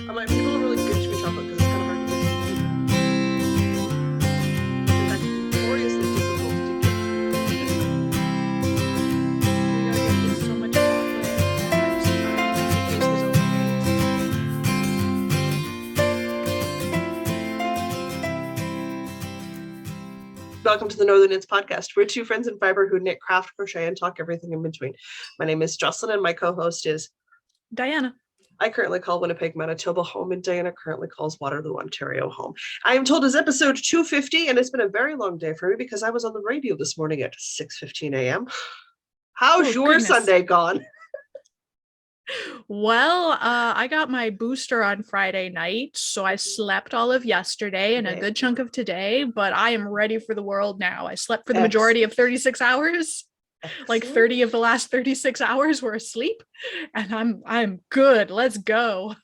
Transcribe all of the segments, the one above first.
People are really good to me chocolate because it's kind of hard to get. In fact, gloriously difficult to get. We gotta get so much chocolate. Welcome to the Northern Knits Podcast. We're two friends in fibre who knit, craft, crochet, and talk everything in between. My name is Jocelyn, and my co-host is Diana. I currently call Winnipeg, Manitoba home, and Diana currently calls Waterloo, Ontario home. I am told it's episode 250, and it's been a very long day for me because I was on the radio this morning at 6:15 a.m. How's your goodness. Sunday gone? Well, I got my booster on Friday night, so I slept all of yesterday and a good chunk of today, but I am ready for the world now. I slept for the majority of 36 hours. Excellent. Like 30 of the last 36 hours were asleep, and I'm good. Let's go.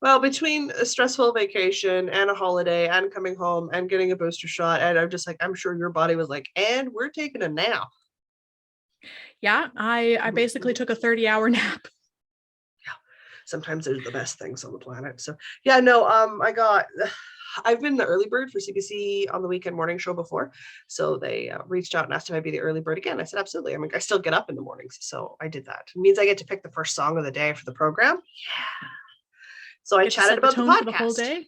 Well, between a stressful vacation and a holiday and coming home and getting a booster shot, and I'm just like, I'm sure your body was like, and we're taking a nap. Yeah, I basically took a 30-hour nap. Yeah, sometimes they're the best things on the planet. So yeah, no, I've been the early bird for CBC on the weekend morning show before. So they reached out and asked if I'd be the early bird again. I said, absolutely. I mean, I still get up in the mornings. So I did that. It means I get to pick the first song of the day for the program. Yeah. So I chatted about the podcast. For the whole day?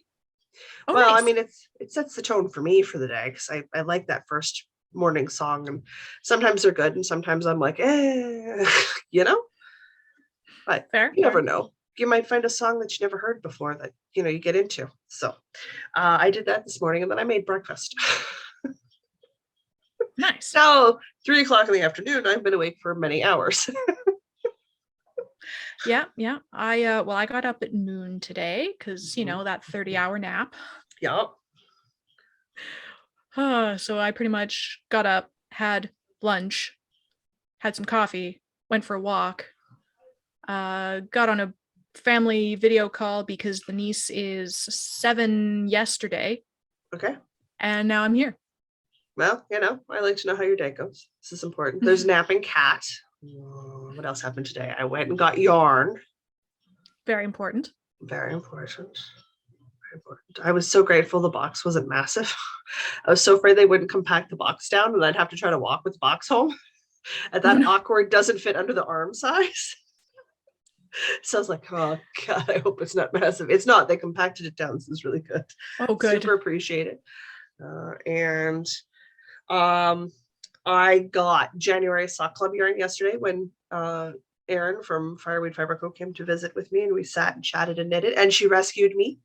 Oh, well, nice. I mean, it sets the tone for me for the day because I like that first morning song. And sometimes they're good. And sometimes I'm like, you know? But fair, you never know. You might find a song that you never heard before that, you know, you get into. So I did that this morning and then I made breakfast. Nice. Now, 3:00 in the afternoon, I've been awake for many hours. Yeah. I got up at noon today because, you know, that 30-hour nap. Yep. So I pretty much got up, had lunch, had some coffee, went for a walk, got on a family video call because the niece is 7 yesterday. Okay. And now I'm here. Well, you know, I like to know how your day goes. This is important. There's napping cat. What else happened today? I went and got yarn. Very important. Very important. Very important. I was so grateful the box wasn't massive. I was so afraid they wouldn't compact the box down and I'd have to try to walk with the box home. And that awkward doesn't fit under the arm size. So I was like, oh God, I hope it's not massive. It's not. They compacted it down. So it's really good. Oh, good. Super appreciate it. I got January Sock Club yarn yesterday when Erin from Fireweed Fiber Co. came to visit with me and we sat and chatted and knitted and she rescued me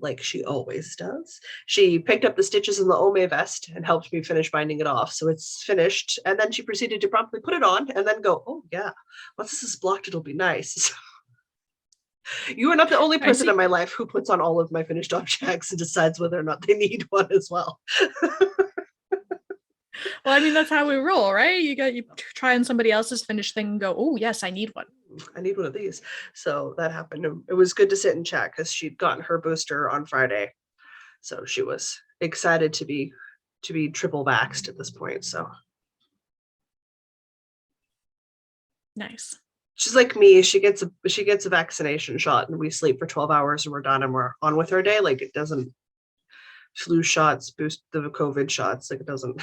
like she always does. She picked up the stitches in the Ome vest and helped me finish binding it off. So it's finished. And then she proceeded to promptly put it on and then go, oh yeah, once this is blocked, it'll be nice. You are not the only person in my life who puts on all of my finished objects and decides whether or not they need one as well. Well, I mean, that's how we roll, right? You try on somebody else's finished thing and go, oh, yes, I need one. I need one of these. So that happened. It was good to sit and chat because she'd gotten her booster on Friday. So she was excited to be triple vaxxed at this point. So nice. She's like me. She gets a vaccination shot and we sleep for 12 hours and we're done and we're on with our day. Like it doesn't flu shots boost the COVID shots. Like it doesn't.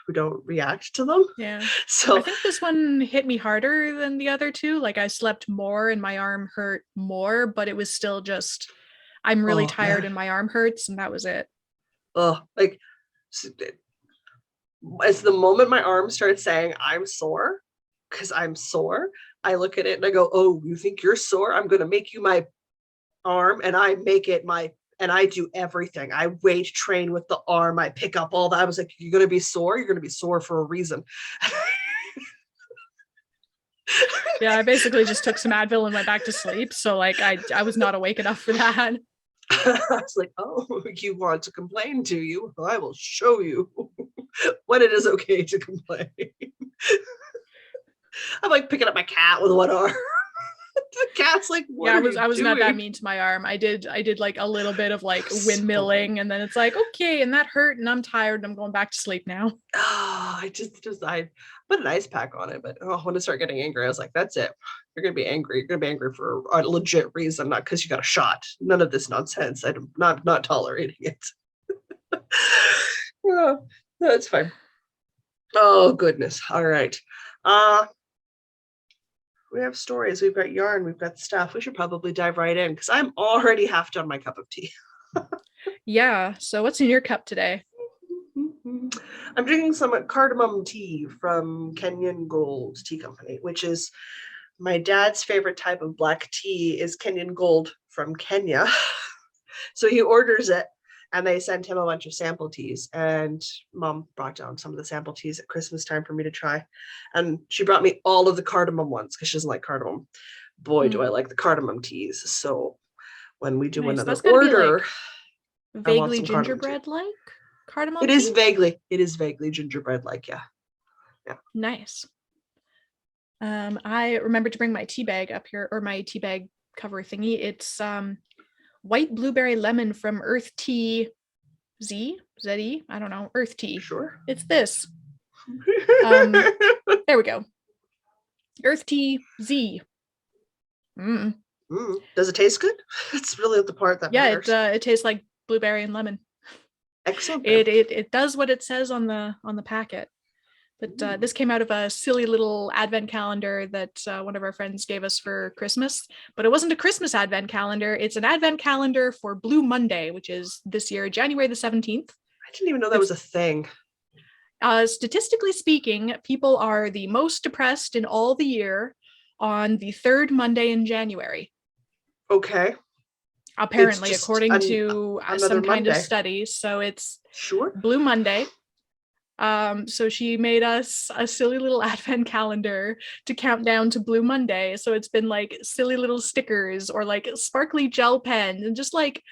We don't react to them. Yeah. So I think this one hit me harder than the other two. Like I slept more and my arm hurt more, but it was still just, I'm really tired and my arm hurts and that was it. Like as the moment my arm starts saying I'm sore, because I'm sore, I look at it and I go, oh, you think you're sore? I'm going to make you my arm and I make it my and I do everything. I weight train with the arm. I pick up all that. I was like, you're going to be sore? You're going to be sore for a reason. Yeah, I basically just took some Advil and went back to sleep. So like I was not awake enough for that. I was like, oh, you want to complain, do you? Well, I will show you when it is okay to complain. I'm like picking up my cat with one arm. The cat's like, what Yeah, are you I was not that doing? mean to my arm. I did like a little bit of like windmilling, and then it's like, okay, and that hurt, and I'm tired, and I'm going back to sleep now. Oh, I put an ice pack on it, but when I start getting angry, I was like, that's it. You're gonna be angry. You're gonna be angry for a legit reason, not because you got a shot. None of this nonsense. I'm not tolerating it. Yeah, that's fine. Oh goodness. All right. Uh we have stories, we've got yarn, we've got stuff. We should probably dive right in because I'm already half done my cup of tea. Yeah. So what's in your cup today? I'm drinking some cardamom tea from Kenyan Gold Tea Company, which is my dad's favorite type of black tea is Kenyan Gold from Kenya. So he orders it and they send him a bunch of sample teas. And mom brought down some of the sample teas at Christmas time for me to try. And she brought me all of the cardamom ones because she doesn't like cardamom. Boy, do I like the cardamom teas. So when we do Nice. another That's gotta be order, like I want vaguely some cardamom tea. gingerbread like cardamom It tea? is vaguely gingerbread like, yeah. Yeah. Nice. I remembered to bring my tea bag up here, or my tea bag cover thingy. It's white blueberry lemon from Earth Tea Z-E, I don't know, Earth Tea. Sure. It's this. There we go. Earth Tea Z. Does it taste good? It's really the part that matters. It tastes like blueberry and lemon. Excellent. It does what it says on the packet. But this came out of a silly little advent calendar that one of our friends gave us for Christmas. But it wasn't a Christmas advent calendar. It's an advent calendar for Blue Monday, which is this year, January the 17th. I didn't even know that was a thing. Statistically speaking, people are the most depressed in all the year on the third Monday in January. Okay. Apparently, according to some kind of study. So it's sure Blue Monday. So she made us a silly little advent calendar to count down to Blue Monday. So it's been like silly little stickers or like sparkly gel pens and just like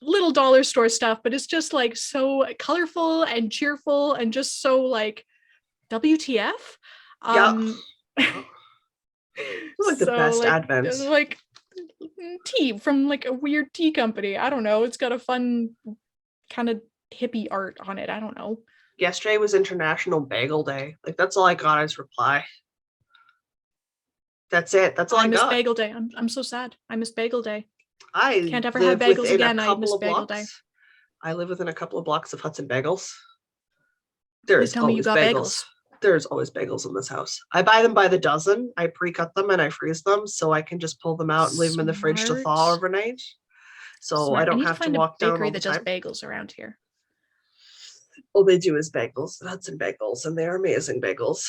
little dollar store stuff, but it's just like so colorful and cheerful and just so like WTF. Yeah. Like the best advents. Like tea from like a weird tea company. I don't know. It's got a fun kind of hippie art on it. I don't know. Yesterday was International Bagel Day. Like that's all I got as reply. That's it. That's all I got. I miss Bagel Day. I'm so sad. I miss Bagel Day. I can't ever have bagels again. I miss Bagel Day. Day. I live within a couple of blocks of Hudson Bagels. There's tell me you got bagels. There's always bagels in this house. I buy them by the dozen. I pre-cut them and I freeze them so I can just pull them out and leave them in the fridge to thaw overnight. So I don't have to walk down all the time. That does bagels around here. All they do is bagels, Hudson Bagels, and they are amazing bagels.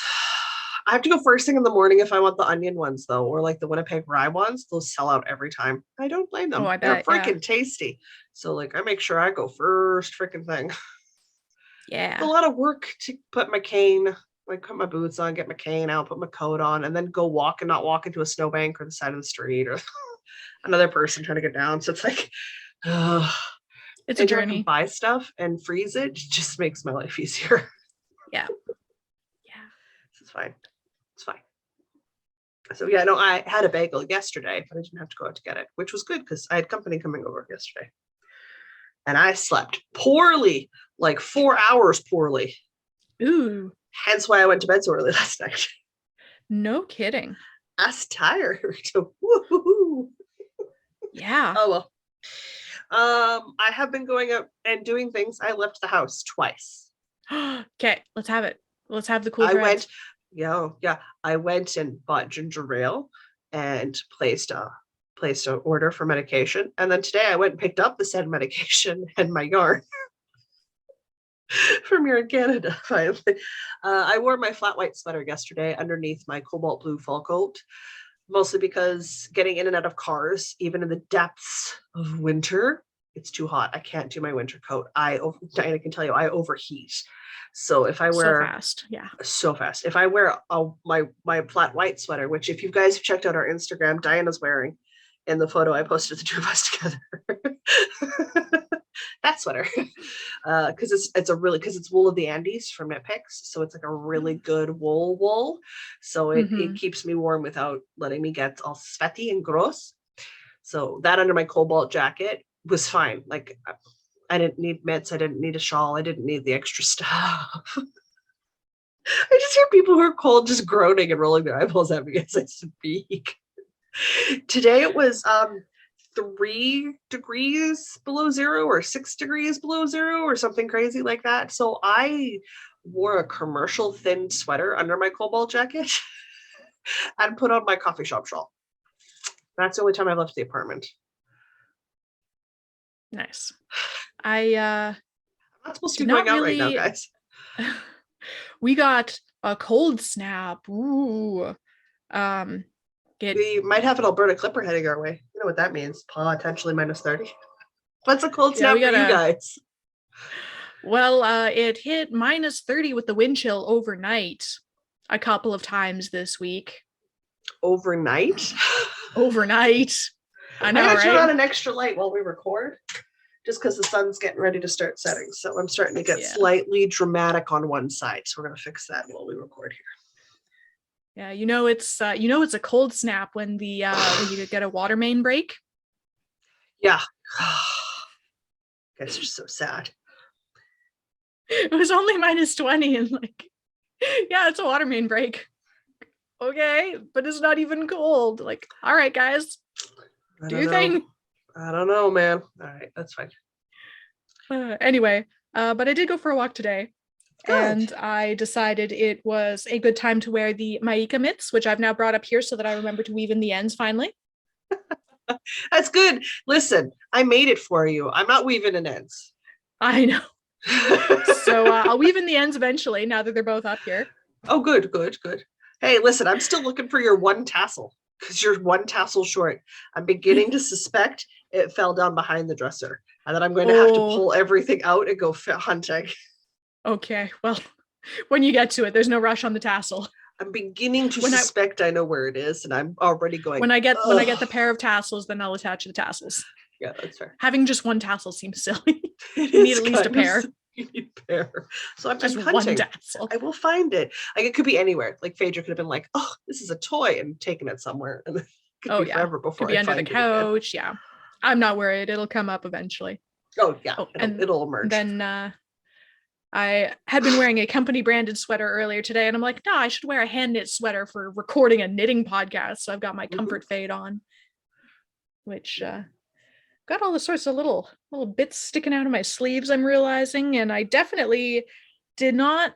I have to go first thing in the morning if I want the onion ones, though, or like the Winnipeg rye ones. Those sell out every time. I don't blame them. Oh, I bet, they're freaking tasty. So, like, I make sure I go first freaking thing. Yeah. It's a lot of work to put my cane, like put my boots on, get my cane out, put my coat on, and then go walk and not walk into a snowbank or the side of the street or another person trying to get down. So it's like, it's a journey. I can buy stuff and freeze it. Just makes my life easier. Yeah. It's fine. It's fine. So yeah, no, I had a bagel yesterday, but I didn't have to go out to get it, which was good because I had company coming over yesterday. And I slept poorly, like 4 hours poorly. Ooh. Hence why I went to bed so early last night. No kidding. I was tired. Woo-hoo-hoo. Yeah. Oh well. I have been going out and doing things. I left the house twice. Okay, let's have it. Let's have the cool threads. I went and bought ginger ale and placed an order for medication. And then today I went and picked up the said medication and my yarn from here in Canada, finally. I wore my flat white sweater yesterday underneath my cobalt blue fall coat, mostly because getting in and out of cars, even in the depths of winter, it's too hot. I can't do my winter coat. Diana can tell you, I overheat. So if I wear so fast. If I wear my flat white sweater, which if you guys have checked out our Instagram, Diana's wearing in the photo I posted the two of us together. that sweater. Because it's wool of the Andes from Knit Picks. So it's like a really good wool. So it keeps me warm without letting me get all sweaty and gross. So that under my cobalt jacket was fine. Like I didn't need mitts. I didn't need a shawl. I didn't need the extra stuff. I just hear people who are cold just groaning and rolling their eyeballs at me as I speak. Today it was 3 degrees below zero or 6 degrees below zero or something crazy like that. So I wore a commercial thin sweater under my cobalt jacket and put on my coffee shop shawl. That's the only time I left the apartment. Nice. I'm not supposed to be going out right now, guys. We got a cold snap. Ooh. We might have an Alberta Clipper heading our way. You know what that means? Potentially -30. What's a cold snap for you guys? Well, it hit -30 with the wind chill overnight a couple of times this week. Overnight? Overnight. I know, gotta right? turn on an extra light while we record, just because the sun's getting ready to start setting. So I'm starting to get slightly dramatic on one side. So we're gonna fix that while we record here. Yeah, it's a cold snap when when you get a water main break. Yeah. Guys are so sad. It was only -20 and it's a water main break. Okay, but it's not even cold. Like, all right, guys, do your thing. I don't know, man. All right, that's fine. Anyway, but I did go for a walk today. Good. And I decided it was a good time to wear the Maika mitts, which I've now brought up here so that I remember to weave in the ends finally. That's good. Listen, I made it for you. I'm not weaving in ends. I know. So I'll weave in the ends eventually now that they're both up here. Oh, good. Hey, listen, I'm still looking for your one tassel because you're one tassel short. I'm beginning to suspect it fell down behind the dresser and then I'm going to have to pull everything out and go hunting. Okay, well, when you get to it, there's no rush on the tassel. I'm beginning to suspect I know where it is, and I'm already going. When I get the pair of tassels, then I'll attach the tassels. Yeah, that's fair. Having just one tassel seems silly. You need at least a pair. You need a pair. So I'm just hunting. One tassel. I will find it. Like it could be anywhere. Like Phaedra could have been like, "Oh, this is a toy," and taken it somewhere, and it could be forever before could be under the couch. Yeah, I'm not worried. It'll come up eventually. Oh yeah, it'll emerge. Then. I had been wearing a company branded sweater earlier today and I'm like, no, I should wear a hand knit sweater for recording a knitting podcast. So I've got my comfort fade on, which got all the sorts of little bits sticking out of my sleeves, I'm realizing. And I definitely did not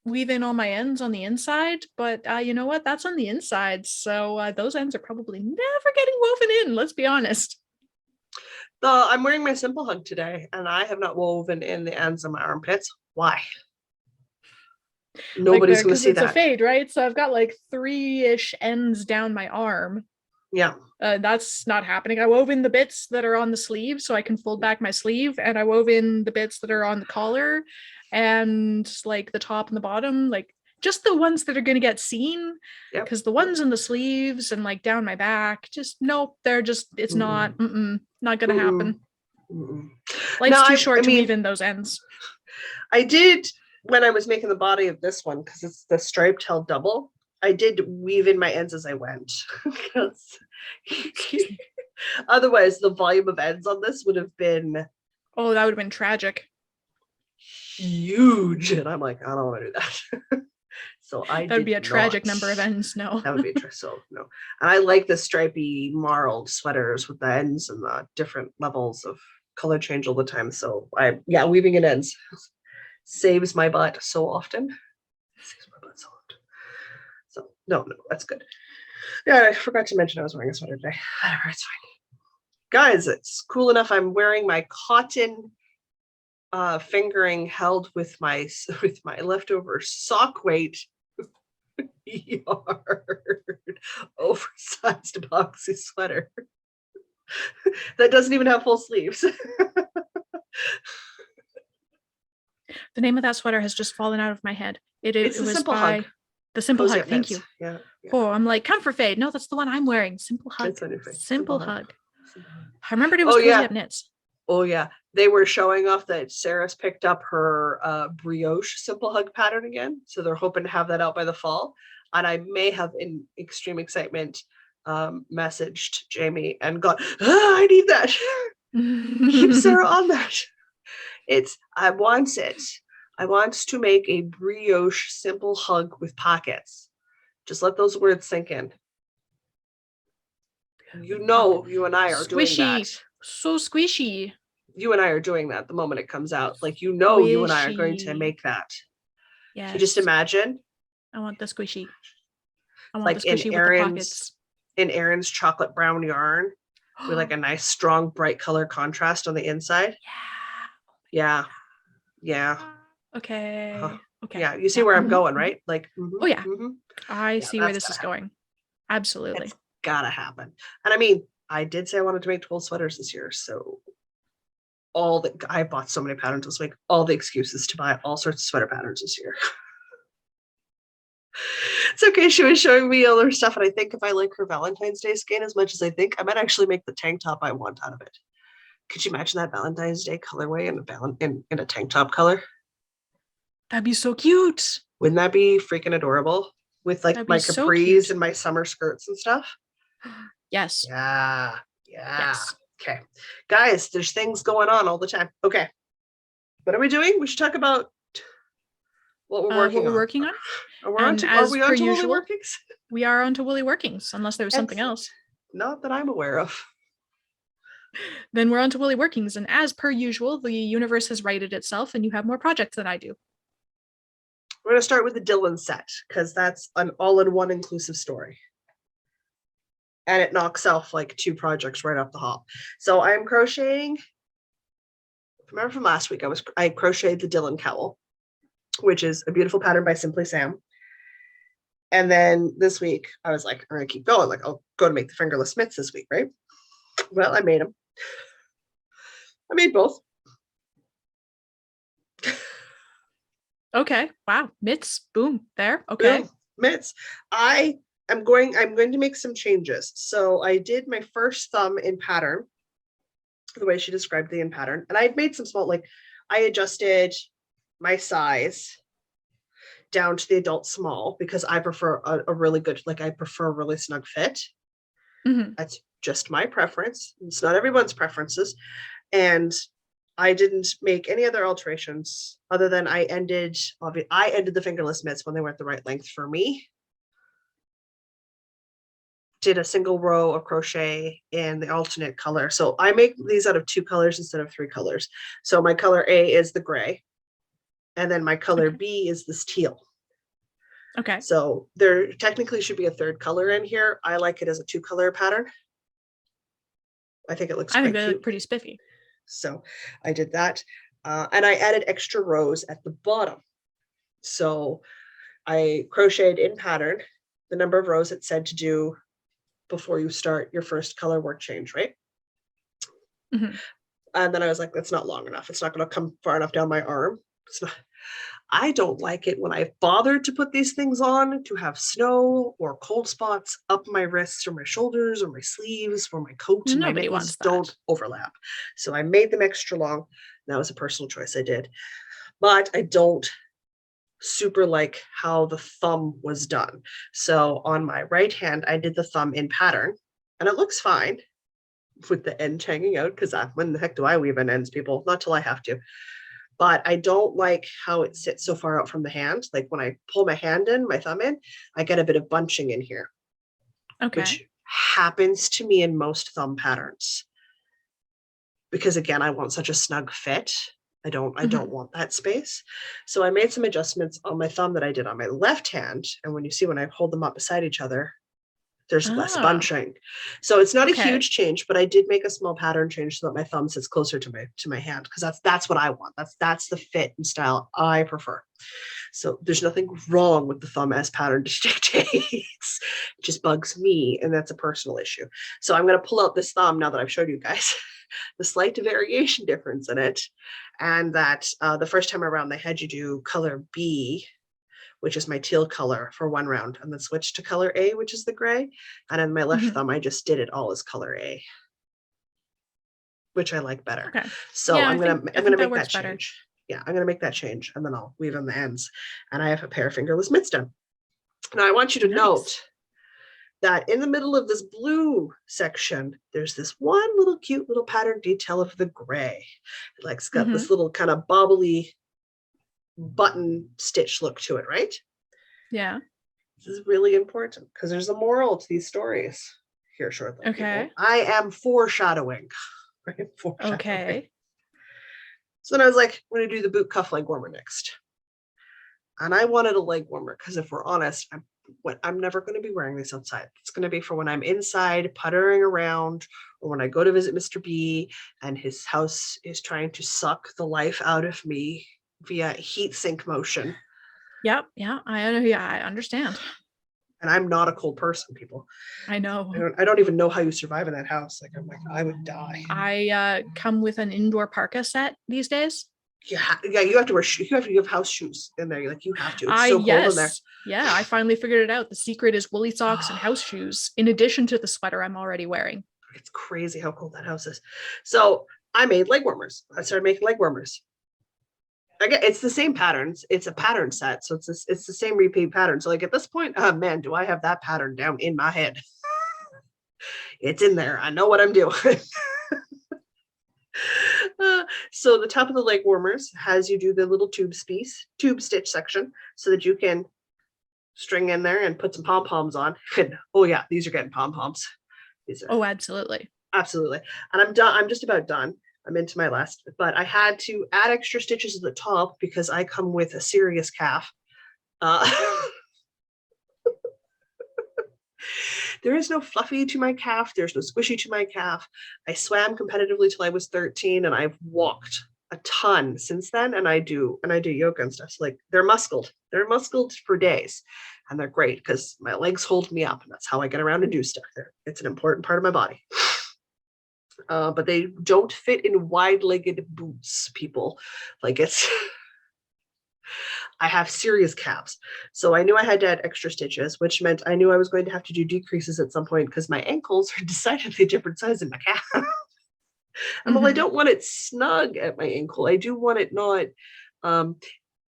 weave in all my ends on the inside, but you know what? That's on the inside. So those ends are probably never getting woven in. Let's be honest. I'm wearing my Simple Hug today, and I have not woven in the ends of my armpits. Why? Nobody's going to see that. It's a fade, right? So I've got 3-ish ends down my arm. Yeah. That's not happening. I wove in the bits that are on the sleeve so I can fold back my sleeve, and I wove in the bits that are on the collar and the top and the bottom, just the ones that are going to get seen, because the ones in the sleeves and down my back, they're just, it's not going to happen. Life's too short to weave in those ends. I did, when I was making the body of this one, because it's the striped held double, I did weave in my ends as I went. Excuse me. Otherwise, the volume of ends on this would have been... Oh, that would have been tragic. Huge. And I'm like, I don't want to do that. So that would be a tragic number of ends. No, that would be no. And I like the stripy marled sweaters with the ends and the different levels of color change all the time. So weaving in ends saves my butt so often. So no, that's good. Yeah, I forgot to mention I was wearing a sweater today. Whatever, it's fine. Guys, it's cool enough. I'm wearing my cotton fingering held with my leftover sock weight yard oversized boxy sweater that doesn't even have full sleeves. The name of that sweater has just fallen out of my head. It was Simple by Hug. The Simple Hug. Thank you. Yeah. Oh, I'm like Comfort Fade. No, that's the one I'm wearing. Simple Hug. Simple Hug. I remembered it was Cozy Up Knits. Oh yeah, they were showing off that Sarah's picked up her brioche simple hug pattern again. So they're hoping to have that out by the fall. And I may have, in extreme excitement, messaged Jamie and gone, I need that. Keep Sarah on that. I want it. I want to make a brioche simple hug with pockets. Just let those words sink in. You know, you and I are doing that. So squishy. You and I are doing that the moment it comes out. Like, you know, you and I are going to make that. Yes. Can you just imagine? I want the squishy. I want like the squishy in with Erin's, the pockets. In Erin's chocolate brown yarn with like a nice strong bright color contrast on the inside. Yeah. Okay. Okay. Yeah, you see where I'm going, right? Like, oh yeah. I see where this is going. Absolutely. It's gotta happen. And I mean, I did say I wanted to make 12 sweaters this year, so I bought so many patterns this week, all the excuses to buy all sorts of sweater patterns this year. It's okay. She was showing me all her stuff, and I think if I like her Valentine's Day skein as much as I think, I might actually make the tank top I want out of it. Could you imagine that Valentine's Day colorway in a tank top color? That'd be so cute. Wouldn't that be freaking adorable? With like my capris and my summer skirts and stuff. Yes. Yeah. Yes. Okay. Guys, there's things going on all the time. Okay. What are we doing? We should talk about what we're working on. Are we on to Woolly Workings? We are on to Woolly Workings, unless there was something else. Not that I'm aware of. Then we're on to Woolly Workings, and as per usual, the universe has righted itself, and you have more projects than I do. We're going to start with the Dylan set, because that's an all-in-one inclusive story. And it knocks off like 2 projects right off the hop. So I'm crocheting. Remember from last week, I crocheted the Dylan cowl, which is a beautiful pattern by Simply Sam. And then this week, I was like, I'm going to keep going. Like, I'll go to make the fingerless mitts this week, right? Well, I made them. I made both. Okay. Wow. Mitts. Boom. There. Okay. Boom. Mitts. I'm going to make some changes. So I did my first thumb in pattern, the way she described the in pattern. And I had made some small, like I adjusted my size down to the adult small because I prefer a really good, like I prefer a really snug fit. Mm-hmm. That's just my preference. It's not everyone's preferences. And I didn't make any other alterations other than I ended the fingerless mitts when they were at the right length for me. Did a single row of crochet in the alternate color. So I make these out of 2 colors instead of 3 colors. So my color A is the gray, and then my color B is this teal. Okay. So there technically should be a 3rd color in here. I like it as a 2-color pattern. I think it looks I think they look pretty spiffy. So I did that. And I added extra rows at the bottom. So I crocheted in pattern the number of rows it said to do before you start your first color work change, right? Mm-hmm. And then I was like, that's not long enough. It's not going to come far enough down my arm. I don't like it when I've bothered to put these things on to have snow or cold spots up my wrists or my shoulders or my sleeves or my coat and my mittens don't overlap. So I made them extra long. That was a personal choice I did. But I don't super like how the thumb was done. So on my right hand, I did the thumb in pattern and it looks fine with the end hanging out because when the heck do I weave in ends, people? Not till I have to. But I don't like how it sits so far out from the hand. Like when I pull my hand in, my thumb in, I get a bit of bunching in here. Okay. Which happens to me in most thumb patterns. Because again, I want such a snug fit. I don't want that space. So I made some adjustments on my thumb that I did on my left hand. And when I hold them up beside each other, there's less bunching. So it's not a huge change, but I did make a small pattern change so that my thumb sits closer to my hand because that's what I want. That's the fit and style I prefer. So there's nothing wrong with the thumb as pattern dictates. It just bugs me, and that's a personal issue. So I'm going to pull out this thumb now that I've showed you guys the slight variation difference in it, and that the first time around they had you do color B, which is my teal color, for 1 round, and then switch to color A, which is the gray. And in my left thumb, I just did it all as color A. which I like better. Okay. So Yeah, I'm gonna that make works that better. change. Yeah, I'm gonna make that change, and then I'll weave in the ends. And I have a pair of fingerless mitts done. Now I want you to Nice. note that in the middle of this blue section, there's this one little cute little pattern detail of the gray. It's got this little kind of bobbly button stitch look to it, right? Yeah. This is really important because there's a moral to these stories here shortly. Okay. People. I am foreshadowing. Okay. So then I was like, I'm going to do the boot cuff leg warmer next. And I wanted a leg warmer because if we're honest, I'm never going to be wearing this outside. It's going to be for when I'm inside puttering around or when I go to visit Mr. B and his house is trying to suck the life out of me via heat sink motion. Yep. Yeah. I understand. And I'm not a cold person, people. I know. I don't even know how you survive in that house. I'm like, I would die. I come with an indoor parka set these days. Yeah, you have to wear shoes. You have house shoes in there. You have to. It's so cold in there. Yeah, I finally figured it out. The secret is woolly socks and house shoes, in addition to the sweater I'm already wearing. It's crazy how cold that house is. So I made leg warmers. I started making leg warmers. Again, it's the same patterns. It's a pattern set, so it's the same repeat pattern. So at this point, oh man, do I have that pattern down in my head? It's in there. I know what I'm doing. So the top of the leg warmers has you do the little tube stitch section so that you can string in there and put some pom-poms on. And, oh yeah, these are getting pom-poms. Absolutely. Absolutely. And I'm done. I'm just about done. I'm into my last, but I had to add extra stitches at the top because I come with a serious calf. There is no fluffy to my calf. There's no squishy to my calf. I swam competitively till I was 13 and I've walked a ton since then. And I do yoga and stuff. So they're muscled. They're muscled for days. And they're great because my legs hold me up and that's how I get around and do stuff there. It's an important part of my body. But they don't fit in wide-legged boots, people. I have serious calves. So I knew I had to add extra stitches, which meant I knew I was going to have to do decreases at some point because my ankles are decidedly different size in my calf. And while I don't want it snug at my ankle, I do want it not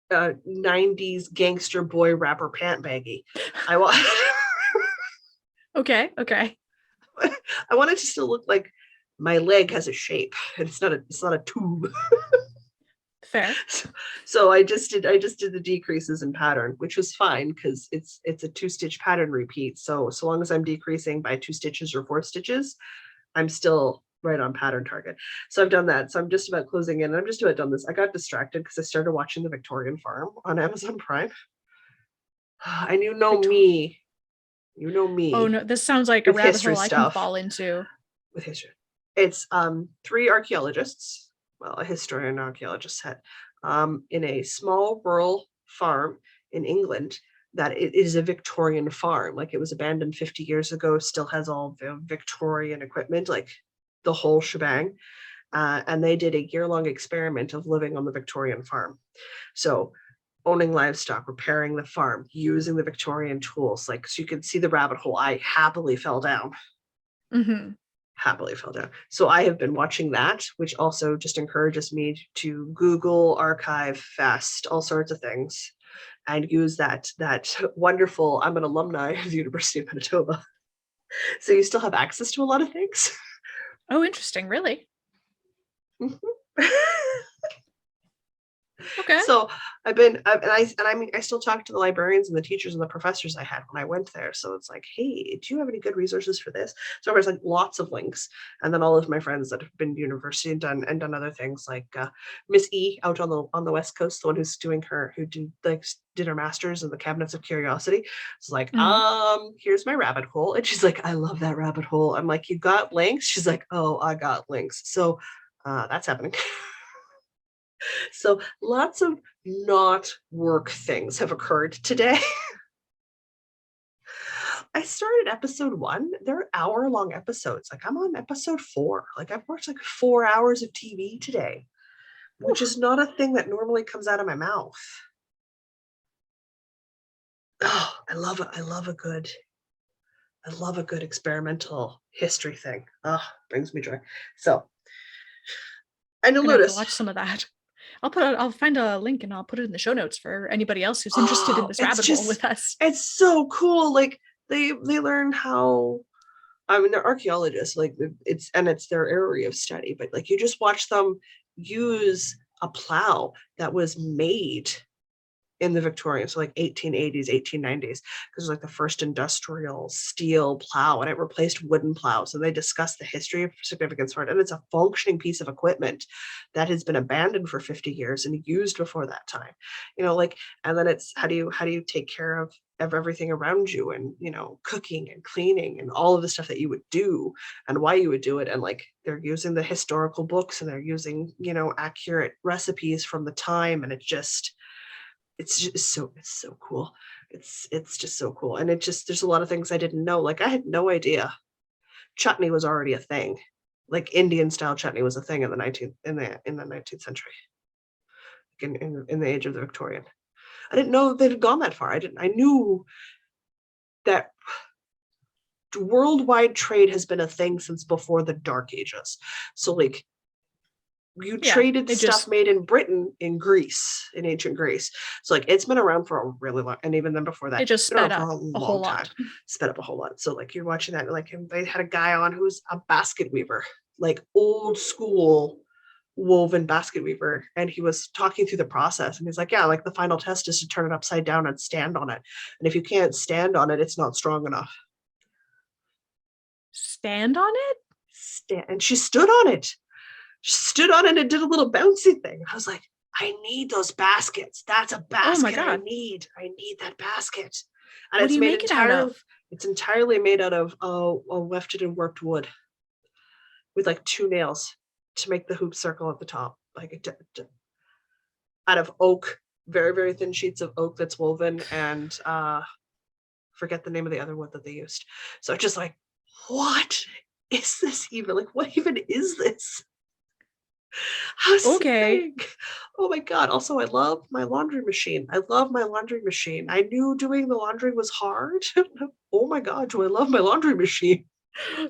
90s gangster boy rapper pant baggy. I want Okay. I want it to still look like my leg has a shape and it's not a tube. Fair. So I just did the decreases in pattern, which was fine because it's a 2-stitch pattern repeat. So long as I'm decreasing by 2 stitches or 4 stitches, I'm still right on pattern target. So I've done that. So I'm just about closing in. I'm just about done this. I got distracted because I started watching the Victorian Farm on Amazon Prime. And you know me. Oh no, this sounds like a rabbit hole I can fall into. With history. It's 3 archaeologists. Well, a historian and archaeologist had in a small rural farm in England that it is a Victorian farm. It was abandoned 50 years ago, still has all the Victorian equipment, the whole shebang. And they did a year-long experiment of living on the Victorian farm. So owning livestock, repairing the farm, using the Victorian tools. So you can see the rabbit hole. I happily fell down. Mm-hmm. Happily fell down. So I have been watching that, which also just encourages me to Google, archive, fast, all sorts of things, and use that wonderful, I'm an alumni of the University of Manitoba. So you still have access to a lot of things. Oh, interesting. Really? Mm-hmm. Okay. So I've been, I still talk to the librarians and the teachers and the professors I had when I went there. So it's hey, do you have any good resources for this? So there's lots of links. And then all of my friends that have been to university and done other things Miss E out on the West Coast, the one who's doing who did her master's in the Cabinets of Curiosity. It's here's my rabbit hole. And she's I love that rabbit hole. I'm you got links? She's oh, I got links. So that's happening. So lots of not work things have occurred today. I started episode 1. They're hour-long episodes. I'm on episode 4. I've watched 4 hours of TV today, which is not a thing that normally comes out of my mouth. Oh, I love a good experimental history thing. Oh, brings me joy. So And you'll Gonna have to notice. watch some of that. I'll find a link and I'll put it in the show notes for anybody else who's interested in this rabbit hole with us. It's so cool. Like they learn how, I mean, they're archaeologists, like it's their area of study, but like you just watch them use a plow that was made in the Victorian, so like 1880s, 1890s, because it was like the first industrial steel plow and it replaced wooden plows. And they discuss the history of significance for it. And it's a functioning piece of equipment that has been abandoned for 50 years and used before that time. Like, and then it's how do you take care of everything around you, and cooking and cleaning and all of the stuff that you would do and why you would do it. And like they're using the historical books and they're using accurate recipes from the time, and it's so cool. It's just so cool. And there's a lot of things I didn't know. Like I had no idea chutney was already a thing. Like Indian style chutney was a thing in the 19th century. In the age of the Victorian. I didn't know they had gone that far. I knew that worldwide trade has been a thing since before the Dark Ages. So like you traded stuff made in Britain in Greece, in ancient Greece. So like it's been around for a really long, and even then before that, it just sped up a whole lot. Sped up a whole lot. So like you're watching that, like they had a guy on who's a basket weaver, like old school woven basket weaver, and he was talking through the process, and he's like, yeah, like the final test is to turn it upside down and stand on it. And if you can't stand on it, it's not strong enough. Stand on it? And she stood on it. She stood on it and did a little bouncy thing. I was like, I need those baskets. That's a basket. Oh my God. I need that basket. And what do you make it out of? It's entirely made out of wefted and worked wood with like 2 nails to make the hoop circle at the top, like out of oak, very, very thin sheets of oak that's woven, and forget the name of the other wood that they used. So just like, what is this even? Like, what even is this? Okay. Oh my God. Also, I love my laundry machine. I knew doing the laundry was hard. Oh my God, do I love my laundry machine.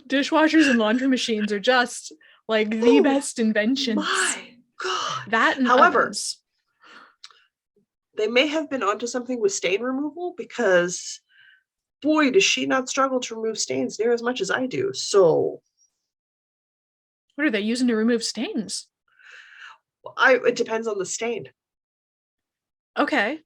Dishwashers and laundry machines are just like the best inventions. My God. That and however, ovens. They may have been onto something with stain removal, because boy, does she not struggle to remove stains near as much as I do. So what are they using to remove stains? It depends on the stain. Okay,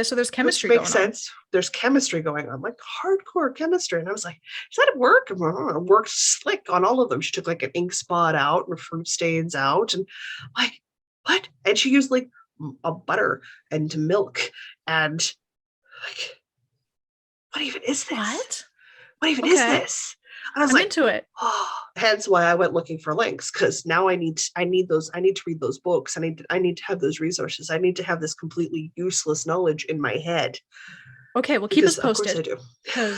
so there's chemistry going on. Makes sense. There's chemistry going on, like hardcore chemistry. And I was like, does that work? It worked slick on all of them. She took like an ink spot out and fruit stains out, and like, what? And she used like a butter and milk, and like, what even is this? What even is this? And I was into it. Oh, hence why I went looking for links, because now I need those. I need to read those books. I need to have those resources. I need to have this completely useless knowledge in my head. Okay, well, keep us posted. Of course I do.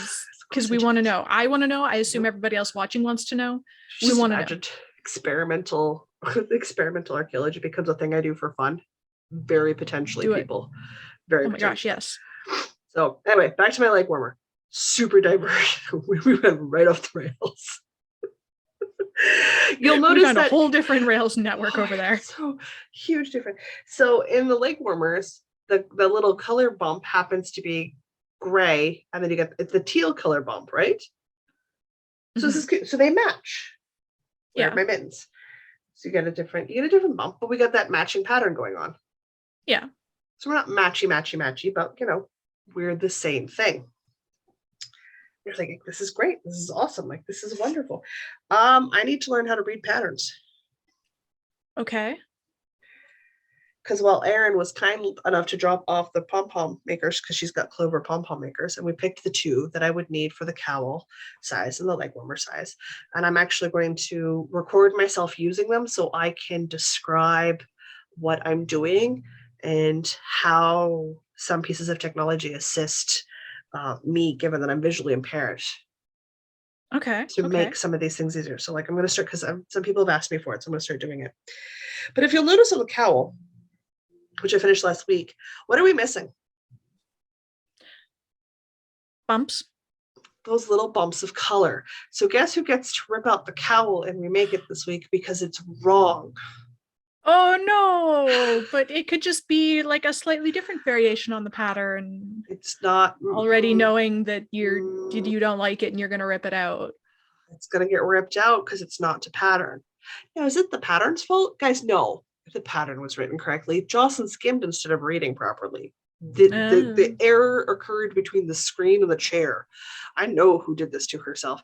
Because we want to know. I want to know. I assume everybody else watching wants to know. We want to know. Experimental archaeology becomes a thing I do for fun. Very potentially people. Very. Oh my gosh, yes. So anyway, back to my leg warmer. Super diverse. We went right off the rails. You'll notice we got a whole different Rails network over there. So huge difference. So in the leg warmers, the little color bump happens to be gray, and then you get the teal color bump, right? So this is good. So they match. Yeah, my mittens. So you get a different bump, but we got that matching pattern going on. Yeah. So we're not matchy, but we're the same thing. You're thinking, this is great. This is awesome. Like, this is wonderful. I need to learn how to read patterns. Okay. Because Erin was kind enough to drop off the pom-pom makers, because she's got Clover pom-pom makers, and we picked the 2 that I would need for the cowl size and the leg warmer size. And I'm actually going to record myself using them so I can describe what I'm doing and how some pieces of technology assist me, given that I'm visually impaired. Okay. To make some of these things easier. So like I'm going to start, because some people have asked me for it, so I'm going to start doing it. But if you'll notice on the cowl, which I finished last week, what are we missing? Bumps. Those little bumps of color. So guess who gets to rip out the cowl and remake it this week, because it's wrong. Oh no, but it could just be like a slightly different variation on the pattern. It's not Already knowing that mm, you don't like it and you're gonna rip it out. it's gonna get ripped out because it's not to pattern. Now, is it the pattern's fault? Guys, no. If the pattern was written correctly, Jocelyn skimmed instead of reading properly. The error occurred between the screen and the chair. I know who did this to herself.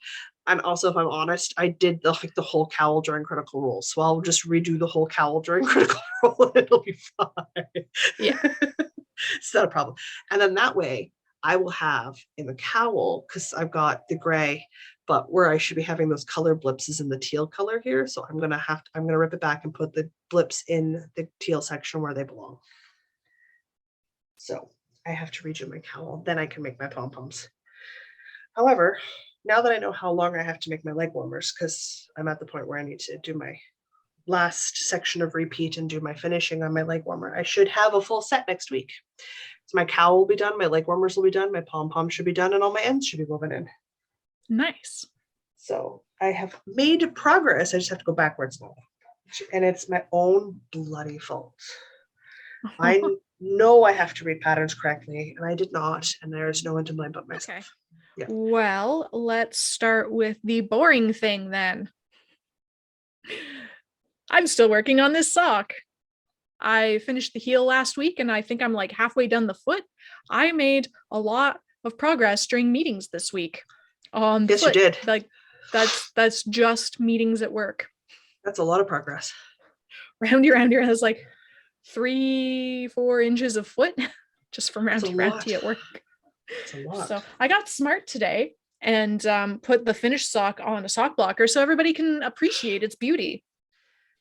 And also, if I'm honest, I did the whole cowl during Critical Role. So I'll just redo the whole cowl during Critical Role and it'll be fine. Yeah. It's not a problem. And then that way I will have in the cowl, because I've got the gray, but where I should be having those color blips is in the teal color here. So I'm gonna rip it back and put the blips in the teal section where they belong. So I have to redo my cowl, then I can make my pom-poms. However, now that I know how long I have to make my leg warmers, because I'm at the point where I need to do my last section of repeat and do my finishing on my leg warmer, I should have a full set next week. So my cowl will be done, my leg warmers will be done, my pom-pom should be done, and all my ends should be woven in. Nice. So I have made progress. I just have to go backwards now. And it's my own bloody fault. I know I have to read patterns correctly, and I did not, and there's no one to blame but myself. Okay. Yeah. Well, let's start with the boring thing then. I'm still working on this sock. I finished the heel last week and I think I'm like halfway done the foot. I made a lot of progress during meetings this week on the foot. You did. Like that's just meetings at work. That's a lot of progress. Round here has like 3-4 inches of foot just from round to at work. That's a lot. So I got smart today and put the finished sock on a sock blocker so everybody can appreciate its beauty.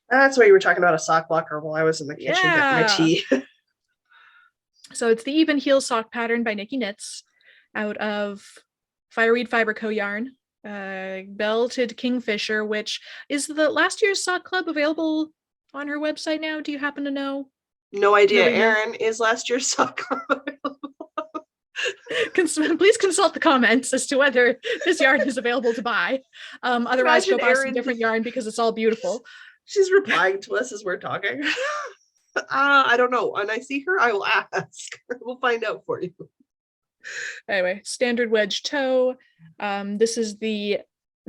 That's why you were talking about a sock blocker while I was in the kitchen getting my tea. So it's the Even Heel Sock Pattern by Nikki Knits out of Fireweed Fiber Co yarn, Belted Kingfisher, which is the last year's sock club available on her website now. Do you happen to know? No idea. Erin, is last year's sock club available? Please consult the comments as to whether this yarn is available to buy. Otherwise, go buy some different yarn because it's all beautiful. She's replying to us as we're talking. I don't know. When I see her, I will ask. We'll find out for you. Anyway, standard wedge toe. This is the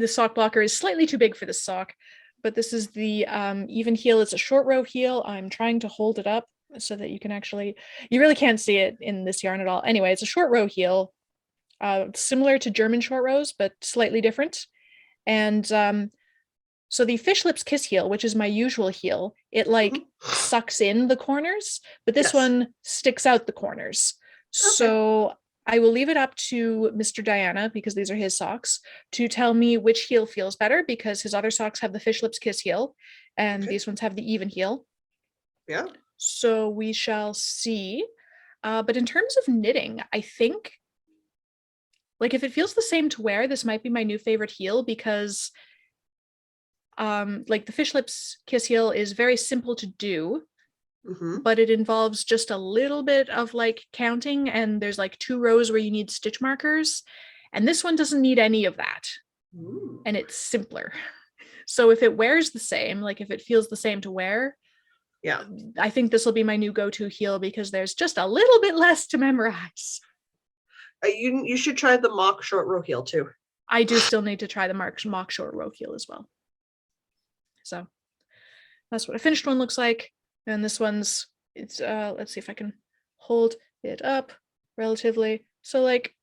sock blocker is slightly too big for this sock, but this is the even heel. It's a short row heel. I'm trying to hold it up so that you can actually, you really can't see it in this yarn at all. Anyway, it's a short row heel, similar to German short rows, but slightly different. And so the Fish Lips Kiss heel, which is my usual heel, it like sucks in the corners, but this one sticks out the corners. Okay. So I will leave it up to Mr. Diana, because these are his socks, to tell me which heel feels better, because his other socks have the Fish Lips Kiss heel and these ones have the even heel. Yeah. So we shall see. But in terms of knitting, I think like if it feels the same to wear, this might be my new favorite heel, because like the Fish Lips Kiss heel is very simple to do, but it involves just a little bit of like counting, and there's like 2 rows where you need stitch markers, and this one doesn't need any of that. And it's simpler. So if it wears the same, like if it feels the same to wear, yeah, I think this will be my new go-to heel, because there's just a little bit less to memorize. You should try the mock short row heel too. I do still need to try the mock short row heel as well. So that's what a finished one looks like. And this one's, it's let's see if I can hold it up relatively. So like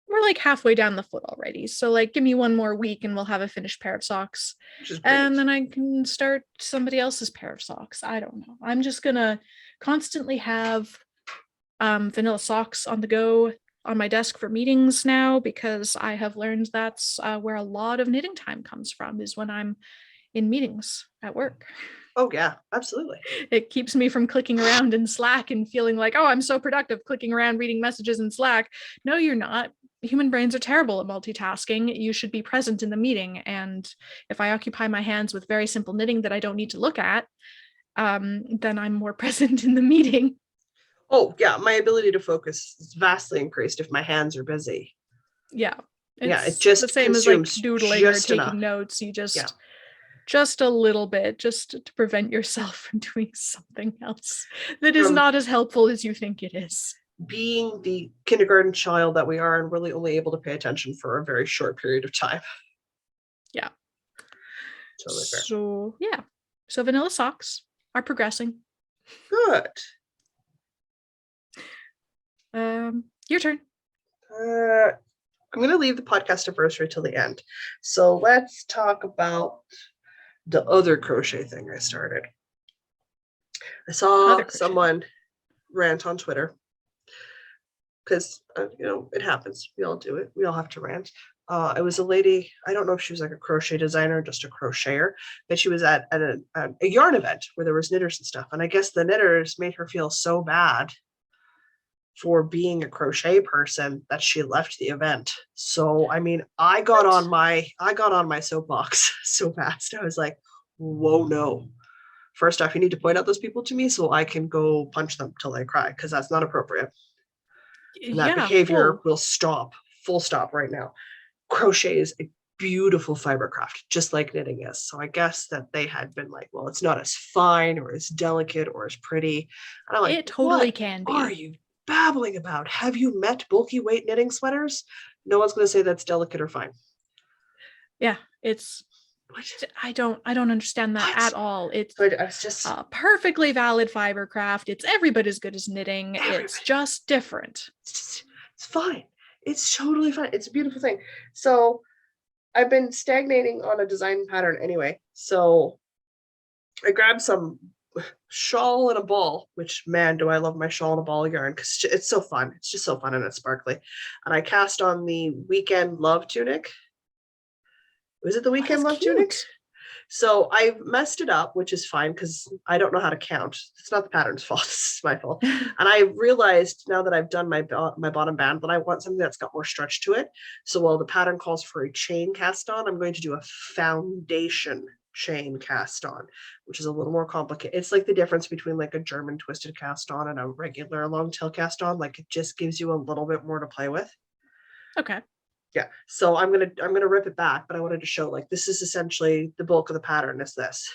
we're like halfway down the foot already. So like give me 1 more week and we'll have a finished pair of socks. And then I can start somebody else's pair of socks. I don't know. I'm just gonna constantly have vanilla socks on the go on my desk for meetings now, because I have learned that's where a lot of knitting time comes from, is when I'm in meetings at work. Oh yeah, absolutely. It keeps me from clicking around in Slack and feeling like, oh, I'm so productive clicking around reading messages in Slack. No, you're not. Human brains are terrible at multitasking. You should be present in the meeting. And if I occupy my hands with very simple knitting that I don't need to look at, then I'm more present in the meeting. Oh yeah, my ability to focus is vastly increased if my hands are busy. Yeah. It's it just the same as like doodling or taking notes. You just Just a little bit, just to prevent yourself from doing something else that is From not as helpful as you think it is. being the kindergarten child that we are and really only able to pay attention for a very short period of time. Yeah. Totally fair. So yeah. So vanilla socks are progressing. Good. Your turn. I'm going to leave the Podcastiversary till the end. So let's talk about the other crochet thing I started. I saw someone rant on Twitter because, it happens. We all do it. We all have to rant. It was a lady, I don't know if she was like a crochet designer, just a crocheter, but she was at a yarn event where there was knitters and stuff. And I guess the knitters made her feel so bad for being a crochet person that she left the event. So, I mean, I got on my soapbox so fast. I was like, whoa, no. First off, you need to point out those people to me so I can go punch them till they cry, because that's not appropriate. And that behavior will stop, full stop right now. Crochet is a beautiful fiber craft, just like knitting is. So I guess that they had been like, well, it's not as fine or as delicate or as pretty. And I'm like, it totally can be. What are you babbling about? Have you met bulky weight knitting sweaters? No one's going to say that's delicate or fine. Yeah, it's I don't understand that at all. It's just a perfectly valid fiber craft. It's every bit as good as knitting. It's just different. It's fine. It's totally fine. It's a beautiful thing. So I've been stagnating on a design pattern anyway. So I grabbed some shawl and a ball, which, man, do I love my shawl and a ball yarn, because it's so fun. It's just so fun and it's sparkly. And I cast on the Weekend Love tunic. Was it the Weekend Love tunic? So I messed it up, which is fine because I don't know how to count. It's not the pattern's fault. It's my fault. And I realized now that I've done my bottom band that I want something that's got more stretch to it. So while the pattern calls for a chain cast on, I'm going to do a foundation chain cast on, which is a little more complicated. It's like the difference between like a German twisted cast on and a regular long tail cast on. Like, it just gives you a little bit more to play with. Okay. Yeah, so I'm gonna rip it back, but I wanted to show, like, this is essentially the bulk of the pattern is this.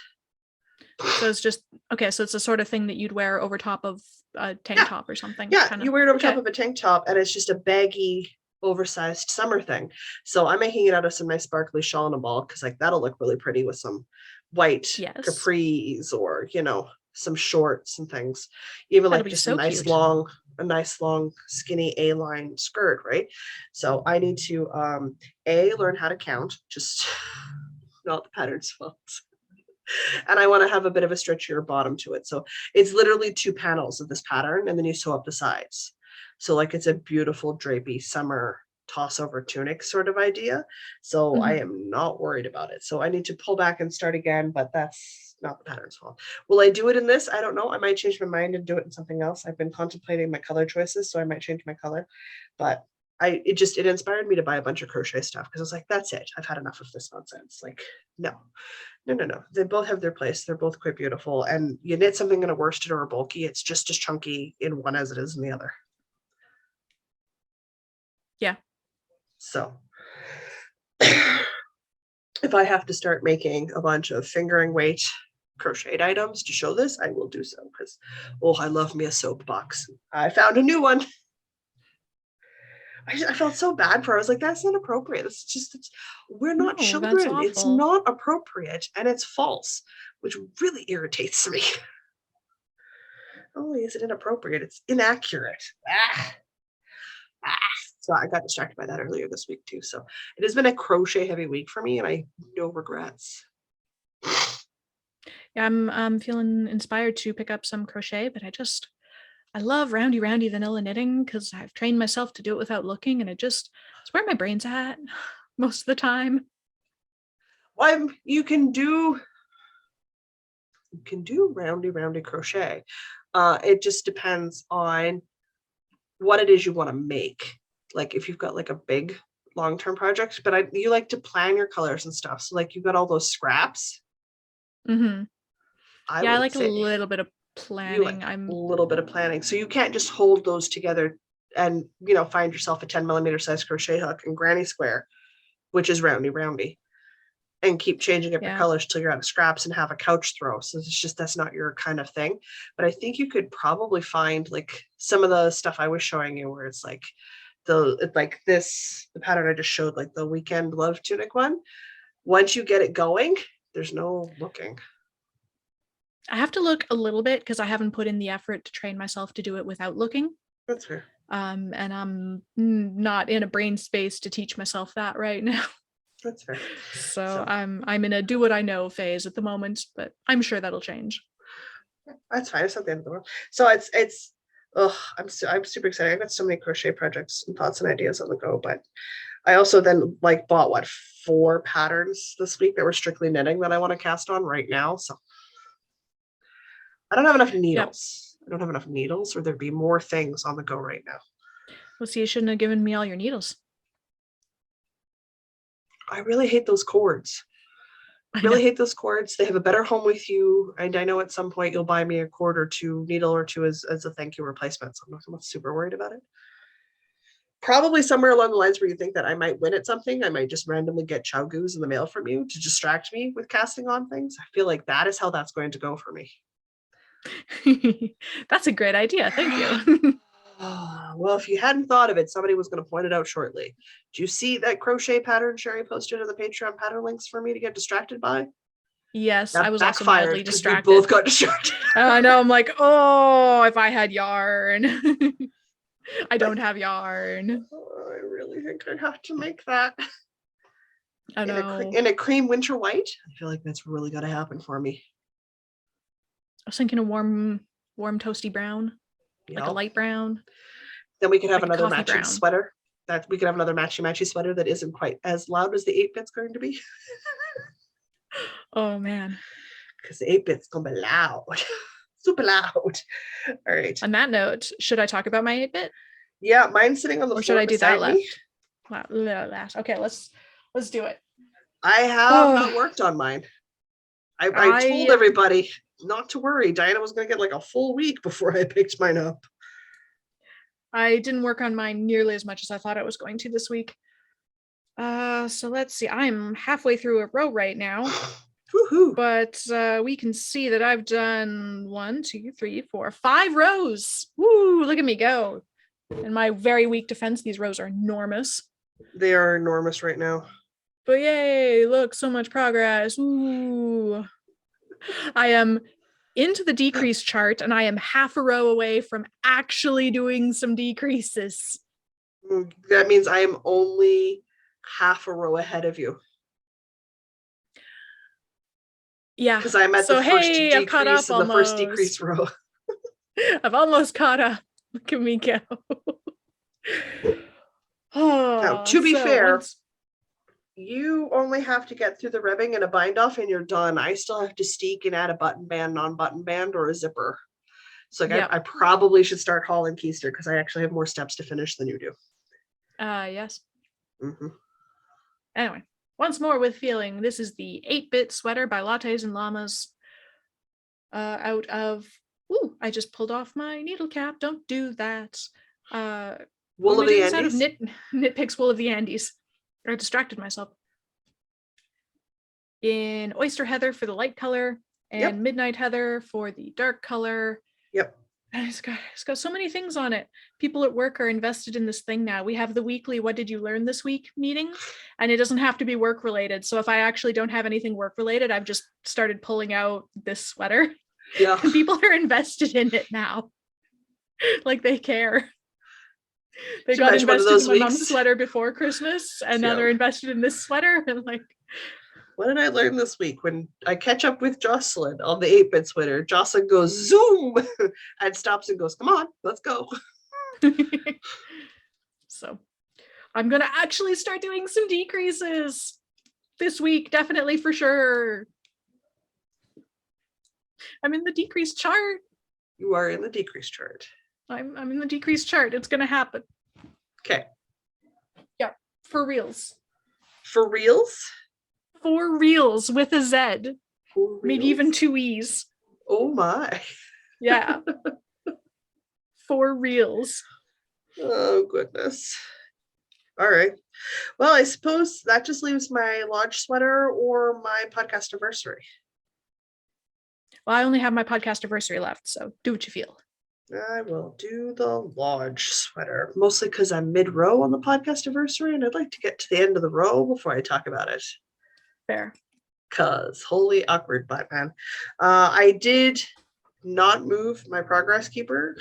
So it's just so it's the sort of thing that you'd wear over top of a tank top or something. Yeah, you wear it over top of a tank top, and it's just a baggy, oversized summer thing. So I'm making it out of some nice sparkly shawl and a ball, because like that'll look really pretty with some white capris or some shorts and things. Even like just a nice long skinny A-line skirt, right? So I need to learn how to count, just not the pattern's fault. And I want to have a bit of a stretchier bottom to it. So it's literally 2 panels of this pattern, and then you sew up the sides. So like it's a beautiful drapey summer toss over tunic sort of idea. So I am not worried about it. So I need to pull back and start again, but that's not the pattern's fault. Will I do it in this? I don't know. I might change my mind and do it in something else. I've been contemplating my color choices, so I might change my color. But it inspired me to buy a bunch of crochet stuff, because I was like, that's it. I've had enough of this nonsense. Like, no. They both have their place. They're both quite beautiful. And you knit something in a worsted or a bulky, it's just as chunky in one as it is in the other. Yeah. So if I have to start making a bunch of fingering weight crocheted items to show this, I will do so, because I love me a soapbox. I found a new one. I felt so bad for her. I was like, that's not appropriate. We're not children. It's not appropriate, and it's false, which really irritates me. Not only is it inappropriate, it's inaccurate. So I got distracted by that earlier this week too. So it has been a crochet heavy week for me, and I have no regrets. Yeah, I'm feeling inspired to pick up some crochet, but I love roundy vanilla knitting because I've trained myself to do it without looking, and it's where my brain's at most of the time. Well, you can do roundy crochet. It just depends on what it is you want to make. Like if you've got like a big long-term project, but you like to plan your colors and stuff. So like you've got all those scraps. Mm-hmm. I like a little bit of planning. A little bit of planning. So you can't just hold those together and find yourself a 10 millimeter size crochet hook and granny square, which is roundy. and keep changing up your Yeah. colors till you're out of scraps and have a couch throw. So it's just, that's not your kind of thing. But I think you could probably find like some of the stuff I was showing you where it's like the pattern I just showed, like the weekend love tunic one. Once you get it going, there's no looking. I have to look a little bit because I haven't put in the effort to train myself to do it without looking. That's fair. And I'm not in a brain space to teach myself that right now. That's fair. So I'm in a do what I know phase at the moment, but I'm sure that'll change. That's fine. It's not the end of the world. So it's I'm super excited. I've got so many crochet projects and thoughts and ideas on the go, but I also then like bought 4 patterns this week that were strictly knitting that I want to cast on right now. So I don't have enough needles. Yep. I don't have enough needles, or there'd be more things on the go right now. Well, see, you shouldn't have given me all your needles. I really hate those cords. I really hate those cords. They have a better home with you. And I know at some point you'll buy me a cord or two, needle or two as a thank you replacement. So I'm not super worried about it. Probably somewhere along the lines where you think that I might win at something, I might just randomly get chow goos in the mail from you to distract me with casting on things. I feel like that is how that's going to go for me. That's a great idea. Thank you. Well, if you hadn't thought of it, somebody was going to point it out shortly. Do you see that crochet pattern Sherry posted in the Patreon pattern links for me to get distracted by? Yes, that I was also mildly distracted. We both got distracted. I know. I'm like, oh, if I had yarn. I don't have yarn. I really think I have to make that. I know. In a cream winter white. I feel like that's really got to happen for me. I was thinking a warm toasty brown. Like a light brown. Then we could have like another matching sweater. That we could have another matchy sweater that isn't quite as loud as the 8-bit's going to be. Oh man. Because the 8-bit's gonna be loud. Super loud. All right. On that note, should I talk about my 8-bit? Yeah, mine's sitting on the floor. Or should I do that me. last? Okay, let's do it. I have not worked on mine. I told everybody not to worry. Diana was going to get like a full week before I picked mine up. I didn't work on mine nearly as much as I thought I was going to this week. So let's see. I'm halfway through a row right now. Woohoo. But we can see that I've done 1, 2, 3, 4, 5 rows. Woo! Look at me go. In my very weak defense, these rows are enormous. They are enormous right now. But yay, look, so much progress. Ooh. I am into the decrease chart and I am half a row away from actually doing some decreases. That means I am only half a row ahead of you. Yeah. Because I'm at the first decrease in the first decrease row. I've almost caught up. Look at me go. Now, to be fair, you only have to get through the ribbing and a bind off and you're done. I still have to steek and add a button band, non-button band, or a zipper. So I probably should start hauling keister because I actually have more steps to finish than you do. Yes. Mm-hmm. Anyway, once more with feeling. This is the 8-bit sweater by Lattes and Llamas. Out of, I just pulled off my needle cap. Don't do that. Wool of the Andes. Knit Picks Wool of the Andes. I distracted myself. In Oyster Heather for the light color and Midnight Heather for the dark color. Yep. And it's got so many things on it. People at work are invested in this thing now. We have the weekly "What did you learn this week" meeting, and it doesn't have to be work related. So if I actually don't have anything work related, I've just started pulling out this sweater. Yeah. And people are invested in it now. Like they care. They got invested in my mom's sweater before Christmas, and now they're invested in this sweater. And like, what did I learn this week? When I catch up with Jocelyn on the 8-bit Twitter, Jocelyn goes zoom and stops and goes, "Come on, let's go." So I'm gonna actually start doing some decreases this week, definitely for sure. I'm in the decrease chart. You are in the decrease chart. I'm in the decrease chart. It's gonna happen. Okay. Yeah, for reals. For reals? For reals with a Z. Maybe even 2 E's. Oh my. Yeah. For reals. Oh goodness. All right. Well, I suppose that just leaves my lodge sweater or my podcastiversary. Well, I only have my podcastiversary left, so do what you feel. I will do the lodge sweater, mostly because I'm mid-row on the podcastiversary, and I'd like to get to the end of the row before I talk about it. Fair. Because holy awkward, Batman. I did not move my progress keeper.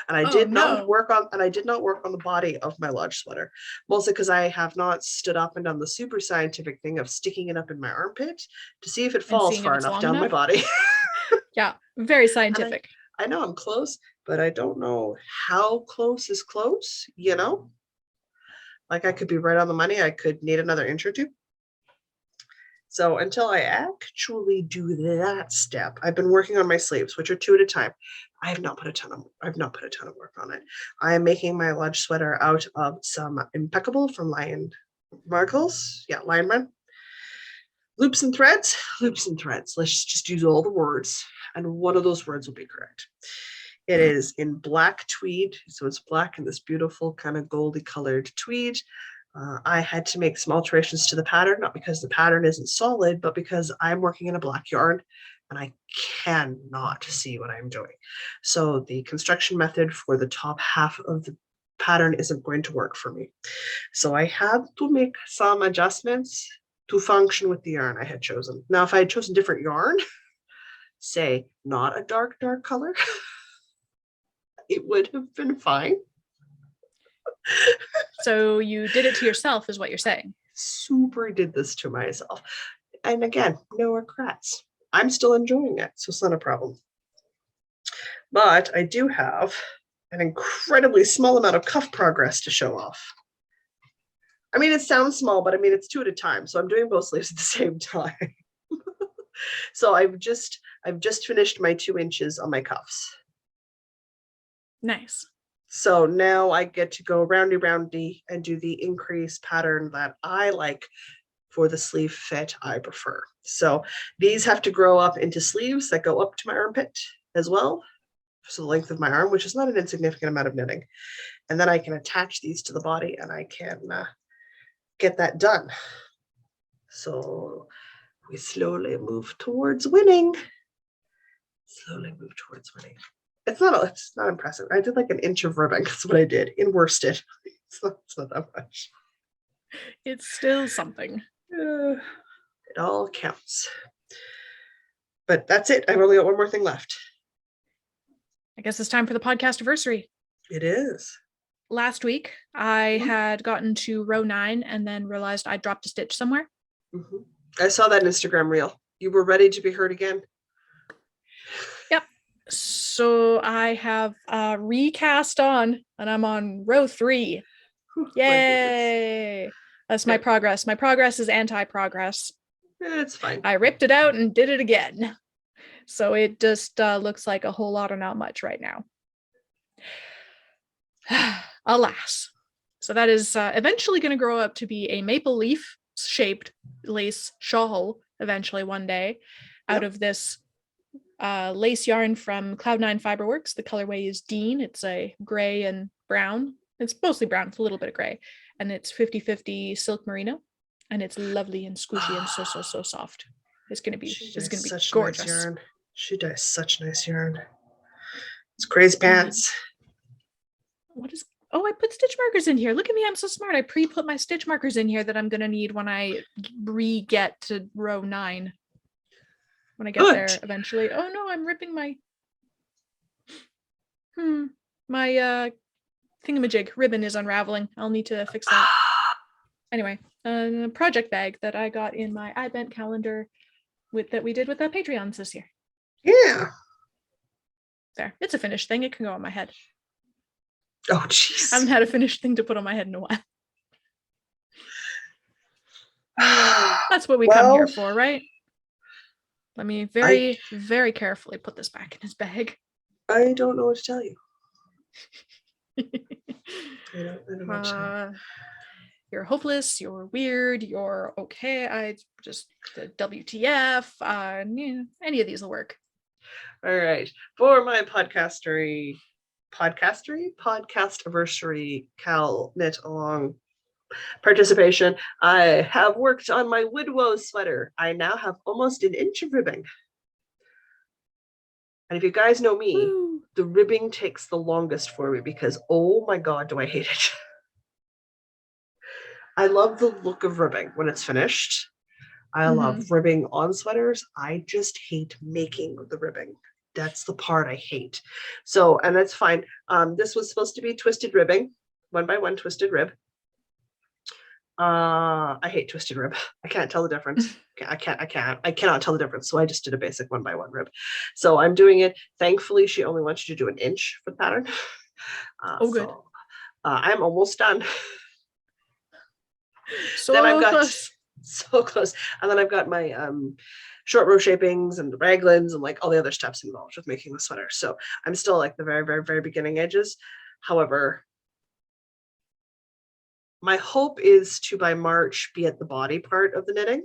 And I did not work on the body of my lodge sweater, mostly because I have not stood up and done the super scientific thing of sticking it up in my armpit to see if it falls far enough down my body. Yeah, very scientific. I know I'm close, but I don't know how close is close, you know? Like I could be right on the money. I could need another inch or two. So until I actually do that step, I've been working on my sleeves, which are 2 at a time. I've not put a ton of work on it. I am making my lodge sweater out of some Impeccable from Lion Markles. Yeah, Lion Man. Loops and threads. Let's just use all the words, and one of those words will be correct. It is in black tweed, so it's black in this beautiful kind of goldy colored tweed. I had to make some alterations to the pattern, not because the pattern isn't solid, but because I'm working in a black yarn and I cannot see what I'm doing. So the construction method for the top half of the pattern isn't going to work for me. So I had to make some adjustments to function with the yarn I had chosen. Now, if I had chosen different yarn, say not a dark color, it would have been fine. So you did it to yourself is what you're saying. Super did this to myself. And again, no regrets. I'm still enjoying it, so it's not a problem. But I do have an incredibly small amount of cuff progress to show off. I mean, it sounds small, but I mean, it's 2 at a time. So I'm doing both sleeves at the same time. So I've just finished my 2 inches on my cuffs. Nice. So now I get to go roundy and do the increase pattern that I like for the sleeve fit I prefer. So these have to grow up into sleeves that go up to my armpit as well. So the length of my arm, which is not an insignificant amount of knitting. And then I can attach these to the body and I can get that done. So we slowly move towards winning. It's not impressive. I did like an inch of ribbing. That's what I did in worsted. It's not that much. It's still something. It all counts. But that's it. I've only got one more thing left. I guess it's time for the podcastiversary. It is. Last week, I had gotten to row 9 and then realized I dropped a stitch somewhere. Mm-hmm. I saw that Instagram reel. You were ready to be heard again. Yep. So I have recast on, and I'm on row 3. Yay! That's my progress. My progress is anti-progress. It's fine. I ripped it out and did it again. So it just looks like a whole lot of not much right now. Alas. So that is eventually going to grow up to be a maple leaf shaped lace shawl eventually one day out of this lace yarn from Cloud9 Fiberworks. The colorway is Dean. It's a gray and brown. It's mostly brown with a little bit of gray. And it's 50-50 silk merino. And it's lovely and squishy and so soft. It's gonna be gorgeous. Nice yarn. She does such nice yarn. It's crazy pants. I put stitch markers in here. Look at me, I'm so smart. I pre-put my stitch markers in here that I'm gonna need when I get to row 9. When I get there eventually. Oh no, I'm ripping my my thingamajig ribbon is unraveling. I'll need to fix that. Anyway, a project bag that I got in my advent calendar that we did with the Patreons this year. Yeah. There. It's a finished thing. It can go on my head. Oh, jeez. I haven't had a finished thing to put on my head in a while. That's what we come here for, right? Let me very carefully put this back in his bag. I don't know what to tell you. I don't know what to tell you. You're hopeless, you're weird, you're okay. I just the WTF, any of these will work. All right. For my podcastiversary Cal knit along participation. I have worked on my Woodwoe sweater. I now have almost an inch of ribbing. And if you guys know me, Woo. the ribbing takes the longest for me because, oh my God, do I hate it. I love the look of ribbing when it's finished. I love ribbing on sweaters. I just hate making the ribbing. That's the part I hate. So, and that's fine. This was supposed to be twisted ribbing, 1x1 twisted rib. I hate twisted rib. I can't tell the difference. I cannot tell the difference. So I just did a basic 1x1 rib. So I'm doing it. Thankfully, she only wants you to do an inch for the pattern. Good. I'm almost done. So then I've got close. So close. And then I've got my short row shapings and the raglans and like all the other steps involved with making the sweater. So I'm still like the very, very, very beginning edges. However, my hope is to by March be at the body part of the knitting,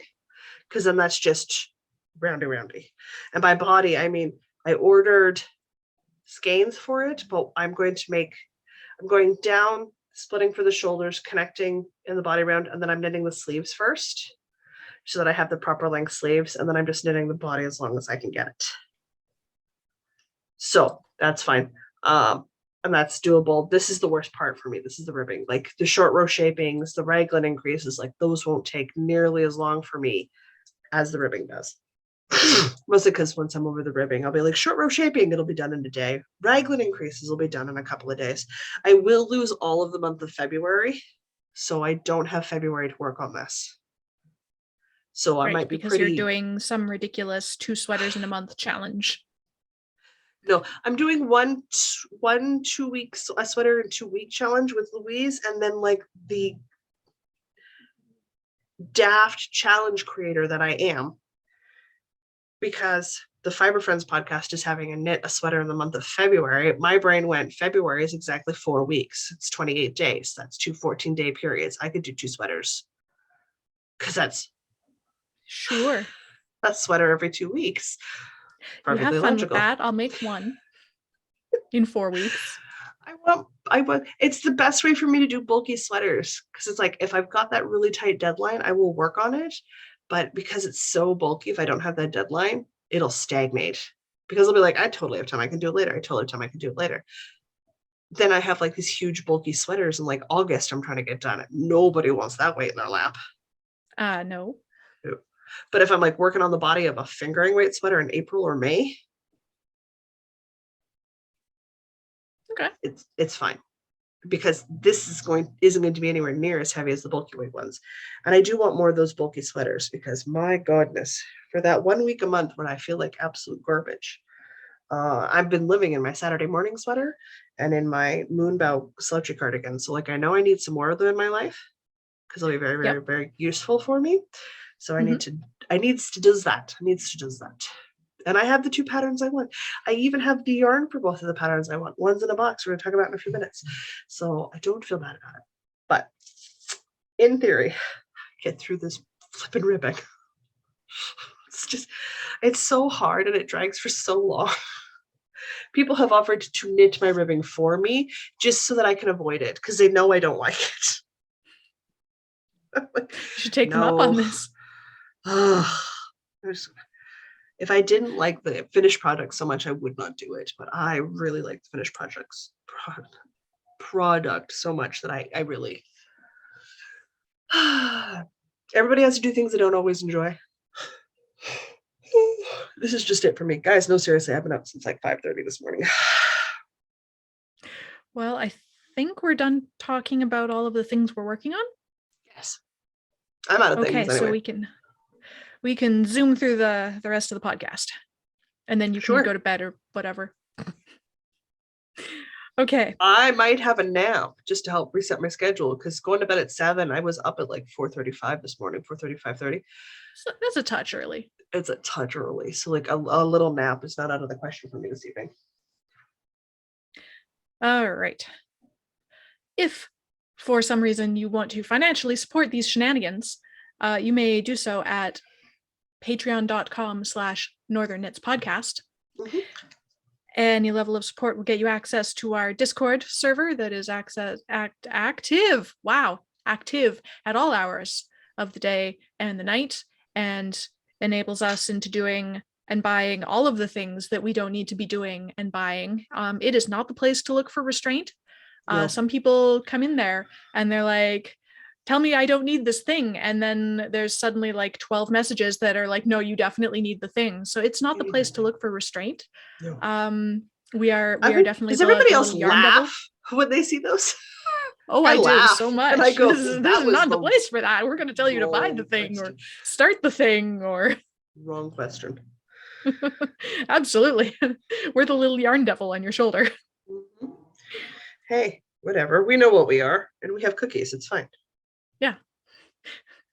because then that's just roundy. And by body, I mean, I ordered skeins for it, but I'm going down, splitting for the shoulders, connecting in the body round, and then I'm knitting the sleeves first so that I have the proper length sleeves, and then I'm just knitting the body as long as I can get it. So that's fine. And that's doable. This is the worst part for me. This is the ribbing. Like the short row shapings, the raglan increases, like those won't take nearly as long for me as the ribbing does. Mostly because once I'm over the ribbing, I'll be like, short row shaping, it'll be done in a day. Raglan increases will be done in a couple of days. I will lose all of the month of February, so I don't have February to work on this. So I might be because you're doing some ridiculous 2 sweaters in a month challenge. No, I'm doing one 2 weeks, a sweater in 2 week challenge with Louise, and then like the daft challenge creator that I am, because the Fibre Friends podcast is having a knit a sweater in the month of February. My brain went, February is exactly 4 weeks. It's 28 days. That's 2 14-day periods. I could do 2 sweaters. Because that's a sweater every 2 weeks. Perfectly you have fun logical. With that. I'll make one in 4 weeks. I want. It's the best way for me to do bulky sweaters, because it's like if I've got that really tight deadline, I will work on it. But because it's so bulky, if I don't have that deadline, it'll stagnate. Because I'll be like, I totally have time. I can do it later. I totally have time. I can do it later. Then I have like these huge bulky sweaters in like August I'm trying to get done. Nobody wants that weight in their lap. No. But if I'm like working on the body of a fingering weight sweater in April or May, okay, it's fine, because this isn't going to be anywhere near as heavy as the bulky weight ones. And I do want more of those bulky sweaters, because my goodness, for that 1 week a month when I feel like absolute garbage, I've been living in my Saturday morning sweater and in my moonbow slouchy cardigan. So like I know I need some more of them in my life, because they'll be very, very, very useful for me. So I needs to do that. And I have the 2 patterns I want. I even have the yarn for both of the patterns I want. One's in a box we're going to talk about in a few minutes. So I don't feel bad about it. But in theory, get through this flipping ribbing. It's so hard and it drags for so long. People have offered to knit my ribbing for me just so that I can avoid it, because they know I don't like it. You should take them up on this. If I didn't like the finished product so much, I would not do it. But I really like the finished product so much that I really. Everybody has to do things they don't always enjoy. This is just it for me, guys. No, seriously, I've been up since like 5:30 this morning. Well, I think we're done talking about all of the things we're working on. Yes, I'm out of things. Okay, so we can zoom through the rest of the podcast, and then you can go to bed or whatever. Okay. I might have a nap just to help reset my schedule, because going to bed at 7, I was up at like 4:35 this morning, 5:30. So that's a touch early. It's a touch early. So like a little nap is not out of the question for me this evening. All right. If for some reason you want to financially support these shenanigans, you may do so at patreon.com/Northern Knits Podcast. Any level of support will get you access to our Discord server that is active. Wow. active at all hours of the day and the night, and enables us into doing and buying all of the things that we don't need to be doing and buying. It is not the place to look for restraint. No. Some people come in there and they're like, tell me I don't need this thing. And then there's suddenly like 12 messages that are like, no, you definitely need the thing. So it's not the place to look for restraint. No. We are definitely. Does everybody else laugh when they see those? Oh, I do so much. And I go, this is not the place for that. We're going to tell you to buy the thing or start the thing or. Wrong question. Absolutely. We're the little yarn devil on your shoulder. Mm-hmm. Hey, whatever. We know what we are, and we have cookies. It's fine. Yeah.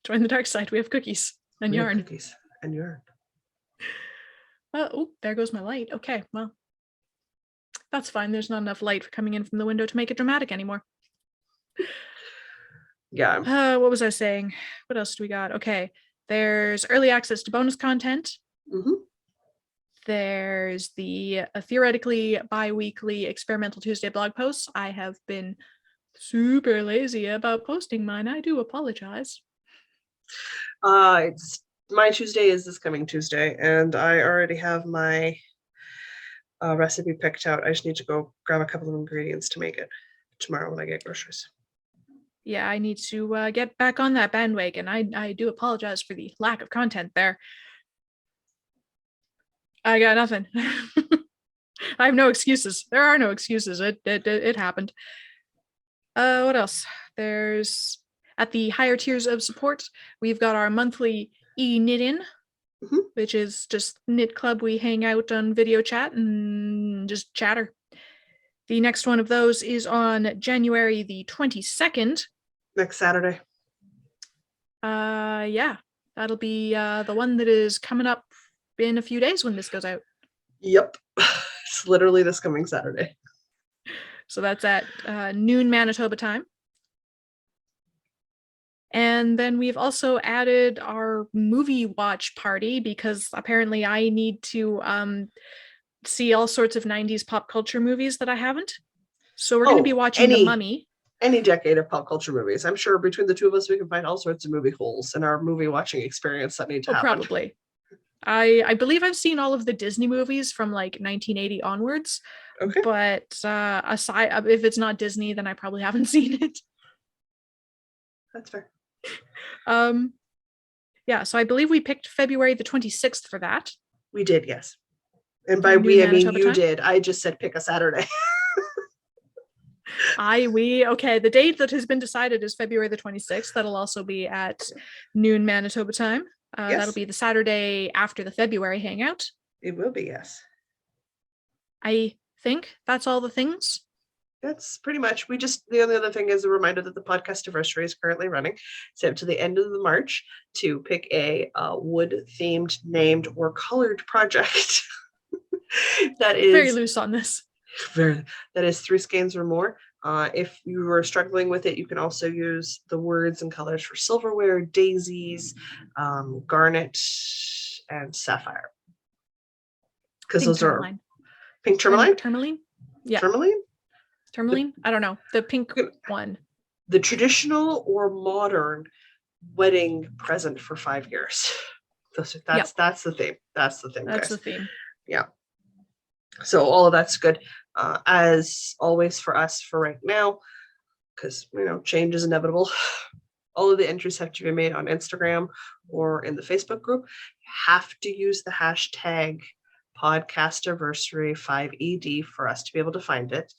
Join the dark side. We have cookies and yarn. Cookies and yarn. Oh, there goes my light. Okay, well, that's fine. There's not enough light coming in from the window to make it dramatic anymore. Yeah. What was I saying? What else do we got? Okay, there's early access to bonus content. Mm-hmm. There's the theoretically bi-weekly Experimental Tuesday blog posts. I have been super lazy about posting mine. I do apologize. It's my Tuesday is this coming Tuesday, and I already have my recipe picked out. I just need to go grab a couple of ingredients to make it tomorrow when I get groceries. Yeah, I need to get back on that bandwagon. I do apologize for the lack of content there. I got nothing. I have no excuses. There are no excuses. It happened. What else? There's at the higher tiers of support, we've got our monthly e-knit-in, which is just knit club. We hang out on video chat and just chatter. The next one of those is on January the 22nd. Next Saturday. Yeah, that'll be the one that is coming up in a few days when this goes out. Yep. It's literally this coming Saturday. So that's at noon Manitoba time. And then we've also added our movie watch party because apparently I need to see all sorts of 90s pop culture movies that I haven't. So we're going to be watching The Mummy. Any decade of pop culture movies. I'm sure between the two of us, we can find all sorts of movie holes in our movie watching experience that need to happen. Probably. I believe I've seen all of the Disney movies from like 1980 onwards. Okay. But aside, if it's not Disney, then I probably haven't seen it. That's fair. Yeah, so I believe we picked February the 26th for that. We did, yes. And by we, I mean you did. I just said pick a Saturday. Okay, the date that has been decided is February the 26th. That'll also be at noon Manitoba time. Yes. That'll be the Saturday after the February hangout. It will be, yes. I think that's all the things. That's pretty much. The only other thing is a reminder that the Podcastiversary is currently running. So up to the end of the March to pick a wood-themed, named, or colored project. That is very loose on this. That is 3 skeins or more. If you are struggling with it, you can also use the words and colors for silverware, daisies, garnet, and sapphire. Because those tourmaline. Are pink tourmaline? Tourmaline? Yeah. Tourmaline? Tourmaline? I don't know. The pink one. The traditional or modern wedding present for 5 years. That's the theme. That's the theme. That's guys. The theme. Yeah. So all of that's good. As always for us for right now, because change is inevitable. All of the entries have to be made on Instagram or in the Facebook group. You have to use the hashtag Podcastiversary5ED for us to be able to find it.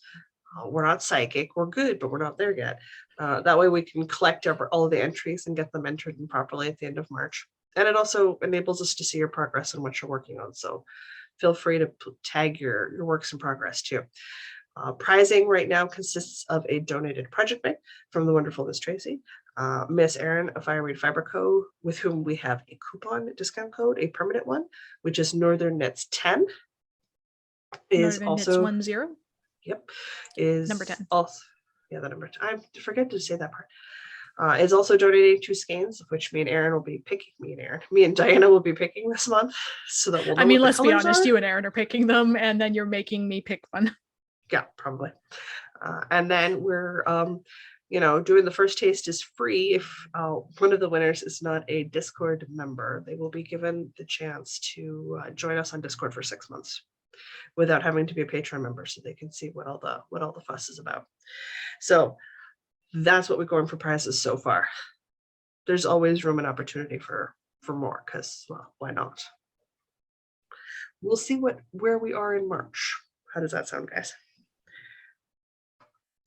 We're not psychic. We're good, but we're not there yet. That way we can collect all of the entries and get them entered in properly at the end of March. And it also enables us to see your progress and what you're working on. So feel free to tag your works in progress too. Prizing right now consists of a donated project bag from the wonderful Miss Tracy, Miss Erin of Fireweed Fiber Co., with whom we have a coupon discount code, a permanent one, which is Northern Knits 10. Is Northern also Knits 10. Yep. Is number 10. Also, yeah, the number 10. I forget to say that part. Is also donating 2 skeins, which me and Diana will be picking this month, so that we'll know. Let's be honest, you and Erin are picking them, and then you're making me pick one. Yeah, probably. And then we're doing the first taste is free. If one of the winners is not a Discord member, they will be given the chance to join us on Discord for 6 months without having to be a Patreon member, so they can see what all the fuss is about. So that's what we're going for prizes so far. There's always room and opportunity for more, because, well, why not? We'll see where we are in March. How does that sound, guys?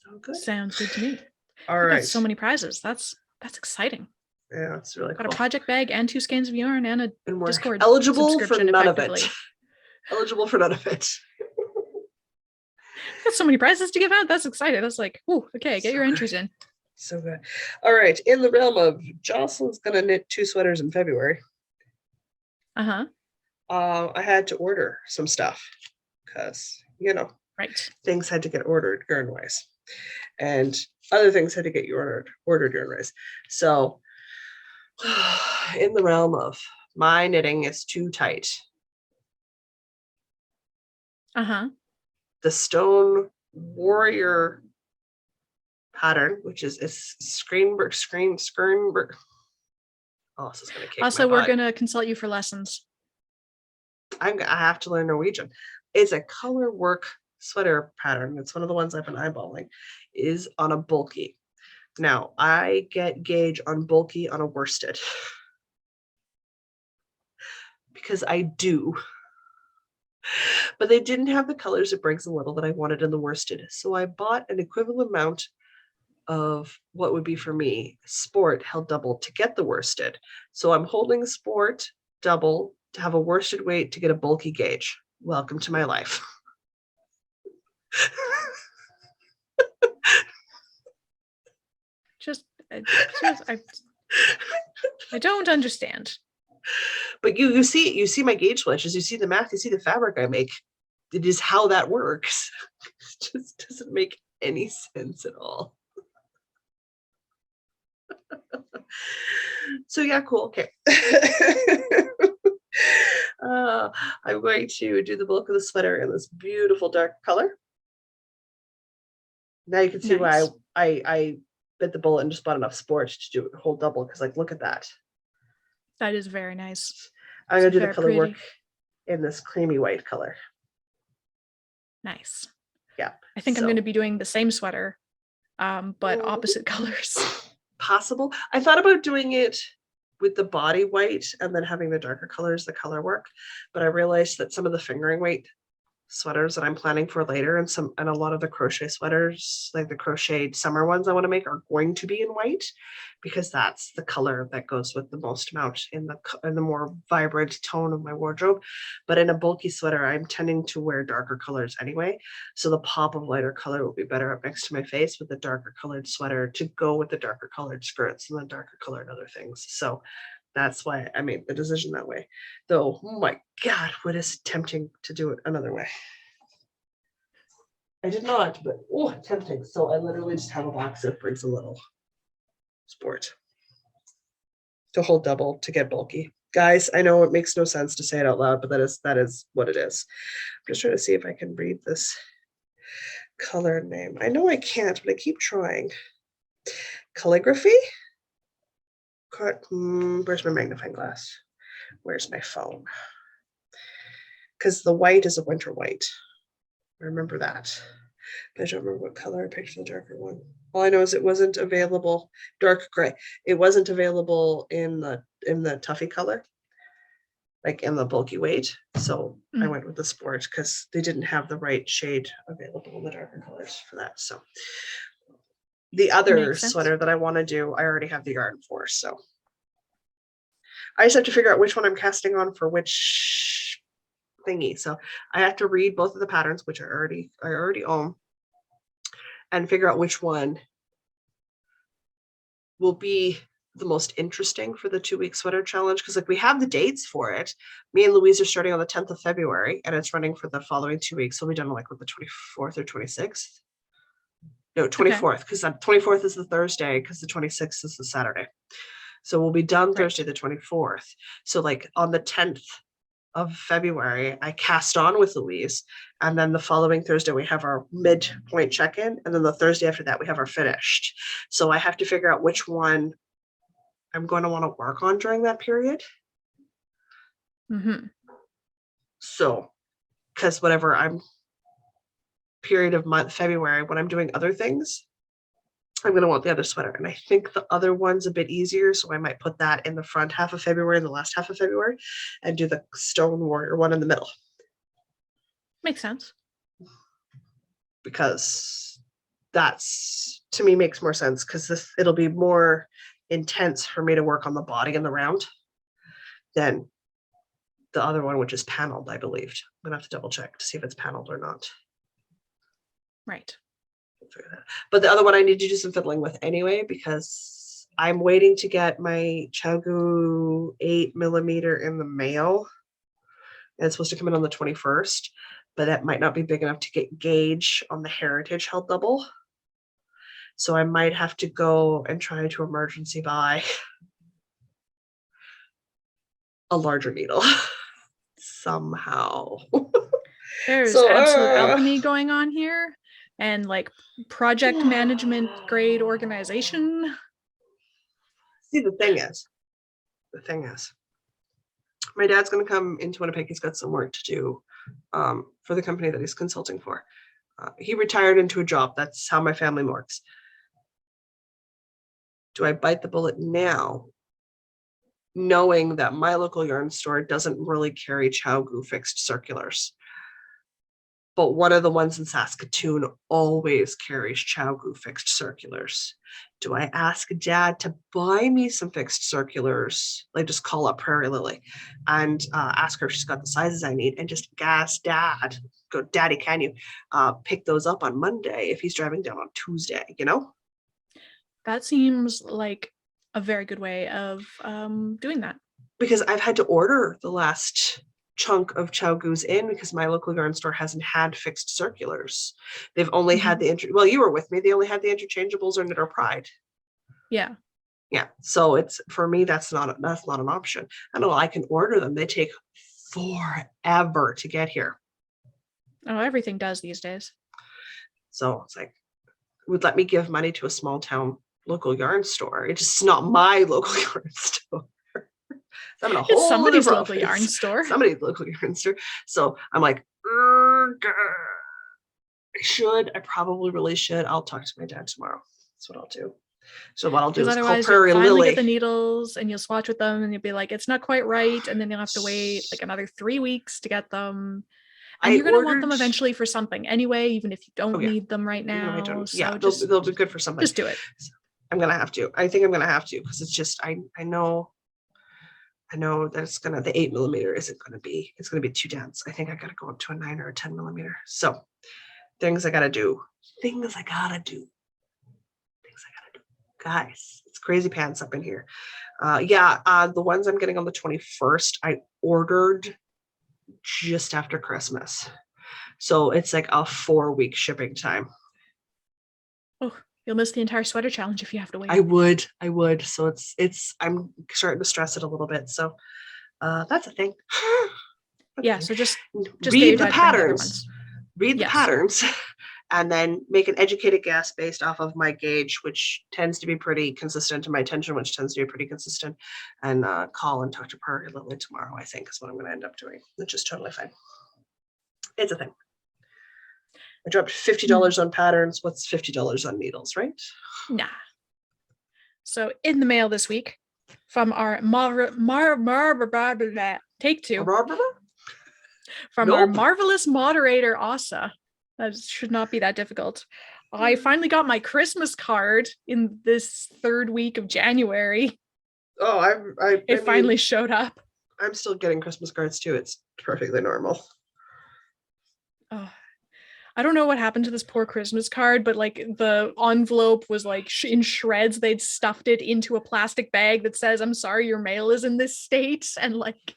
Sound good? Sounds good to me. All We right. got so many prizes. That's exciting. Yeah, it's really Got cool. a project bag and 2 skeins of yarn and a And we're Discord eligible for subscription, none of effectively. it. Eligible for none of it. Got so many prizes to give out. That's exciting. That's like, ooh, okay, get your entries in. So good. All right. In the realm of Jocelyn's gonna knit 2 sweaters in February. Uh-huh. I had to order some stuff because, Right. things had to get ordered yarn-wise. And other things had to get ordered yarn-wise. So in the realm of my knitting is too tight. Uh-huh. The Stone Warrior pattern, which is Skernberg. Oh, this is gonna kick Also, my we're butt. gonna consult you for lessons. I have to learn Norwegian. It's a color work sweater pattern. It's one of the ones I've been eyeballing. Is on a bulky. Now I get gauge on bulky on a worsted because I do. But they didn't have the colors of Briggs and Little that I wanted in the worsted, so I bought an equivalent amount of what would be for me sport held double to get the worsted. So I'm holding sport double to have a worsted weight to get a bulky gauge. Welcome to my life. I don't understand. But you see my gauge switches, you see the math, you see the fabric I make. It is how that works. It just doesn't make any sense at all. So yeah, cool. Okay. I'm going to do the bulk of the sweater in this beautiful dark color. Now you can see Nice. why I bit the bullet and just bought enough sport to do a whole double, because like, look at that. That is very nice. I'm going to do the Very color work pretty. in this creamy white color. Nice. Yeah. I think I'm so- going to be doing the same sweater, but opposite colors. Possible. I thought about doing it with the body white and then having the darker colors, the color work, but I realized that some of the fingering weight sweaters that I'm planning for later and a lot of the crochet sweaters, like the crocheted summer ones I want to make, are going to be in white, because that's the color that goes with the most amount in the more vibrant tone of my wardrobe. But in a bulky sweater, I'm tending to wear darker colors anyway, so the pop of lighter color will be better up next to my face with the darker colored sweater to go with the darker colored skirts and the darker colored other things. So that's why I made the decision that way. Though, oh my God, what is tempting to do it another way. I did not, but oh, tempting. So I literally just have a box that brings a little sport to hold double to get bulky. Guys, I know it makes no sense to say it out loud, but that is what it is. I'm just trying to see if I can read this color name. I know I can't, but I keep trying. Calligraphy? Where's my magnifying glass? Where's my phone? Because the white is a winter white. I remember that. But I don't remember what color I picked the darker one. All I know is it wasn't available, dark gray. It wasn't available in the Tuffy color, like in the bulky weight. So I went with the sport because they didn't have the right shade available in the darker colors for that. So the other sweater that I want to do, I already have the yarn for. So I just have to figure out which one I'm casting on for which thingy. So I have to read both of the patterns, which I already own, and figure out which one will be the most interesting for the 2-week sweater challenge. Because like we have the dates for it. Me and Louise are starting on the 10th of February, and it's running for the following 2 weeks. So we'll be done like with the 24th or 26th. No, 24th, because the 24th is the Thursday, because the 26th is the Saturday. So we'll be done Thursday the 24th. So like on the 10th of February, I cast on with Louise. And then the following Thursday, we have our midpoint check-in. And then the Thursday after that, we have our finished. So I have to figure out which one I'm going to want to work on during that period. Mm-hmm. So, because whatever period of month, February, when I'm doing other things, I'm going to want the other sweater. And I think the other one's a bit easier. So I might put that in the front half of February and the last half of February and do the Stone Warrior one in the middle. Makes sense. Because that's, to me, makes more sense because it'll be more intense for me to work on the body and the round than the other one, which is paneled, I believed. I'm going to have to double check to see if it's paneled or not. Right. But the other one I need to do some fiddling with anyway, because I'm waiting to get my ChowGoo 8mm in the mail. And it's supposed to come in on the 21st, but that might not be big enough to get gauge on the Heritage held double. So I might have to go and try to emergency buy a larger needle somehow. There's absolute alchemy going on here, and like project management grade organization. See, the thing is, my dad's going to come into Winnipeg. He's got some work to do for the company that he's consulting for. He retired into a job. That's how my family works. Do I bite the bullet now, knowing that my local yarn store doesn't really carry ChowGoo fixed circulars? But one of the ones in Saskatoon always carries ChowGoo fixed circulars. Do I ask Dad to buy me some fixed circulars? Like, just call up Prairie Lily and ask her if she's got the sizes I need, and just gas Dad, go, Daddy, can you pick those up on Monday if he's driving down on Tuesday, you know? That seems like a very good way of doing that. Because I've had to order the last chunk of ChowGoos in because my local yarn store hasn't had fixed circulars. They've only had the well, you were with me. They only had the interchangeables or Knitter Pride. Yeah. So it's, for me, that's not an option. I know I can order them. They take forever to get here. Oh, everything does these days. So it's like, would let me give money to a small town local yarn store. It's just not my local yarn store. I'm in a whole somebody's local yarn store. Somebody's local yarn store. So I'm like, I probably really should. I'll talk to my dad tomorrow. That's what I'll do. So what I'll do is call Prairie Lily. Get the needles and you'll swatch with them and you'll be like, it's not quite right. And then you'll have to wait like another 3 weeks to get them. And you're going to want them eventually for something anyway, even if you don't need them right now. They'll be good for something. Just do it. I'm going to have to. I think I'm going to have to, because it's just, I know that it's going to, the 8mm isn't going to be, it's going to be too dense. I think I got to go up to a 9 or a 10mm. So things I got to do. Guys, it's crazy pants up in here. The ones I'm getting on the 21st, I ordered just after Christmas. So it's like a 4-week shipping time. Oh, you'll miss the entire sweater challenge if you have to wait. I would. So it's I'm starting to stress it a little bit. So that's a thing. So just read the patterns. Read the patterns. And then make an educated guess based off of my gauge, which tends to be pretty consistent, to my tension, which tends to be pretty consistent, and call and talk to Prairie Lily tomorrow, I think, is what I'm going to end up doing, which is totally fine. It's a thing. I dropped $50 on patterns. What's $50 on needles, right? Nah. So in the mail this week from our take two. From our marvelous moderator, Asa. That should not be that difficult. I finally got my Christmas card in this 3rd week of January. Oh, it finally showed up. I'm still getting Christmas cards too. It's perfectly normal. Oh, I don't know what happened to this poor Christmas card, but like the envelope was like in shreds. They'd stuffed it into a plastic bag that says, "I'm sorry, your mail is in this state." And like,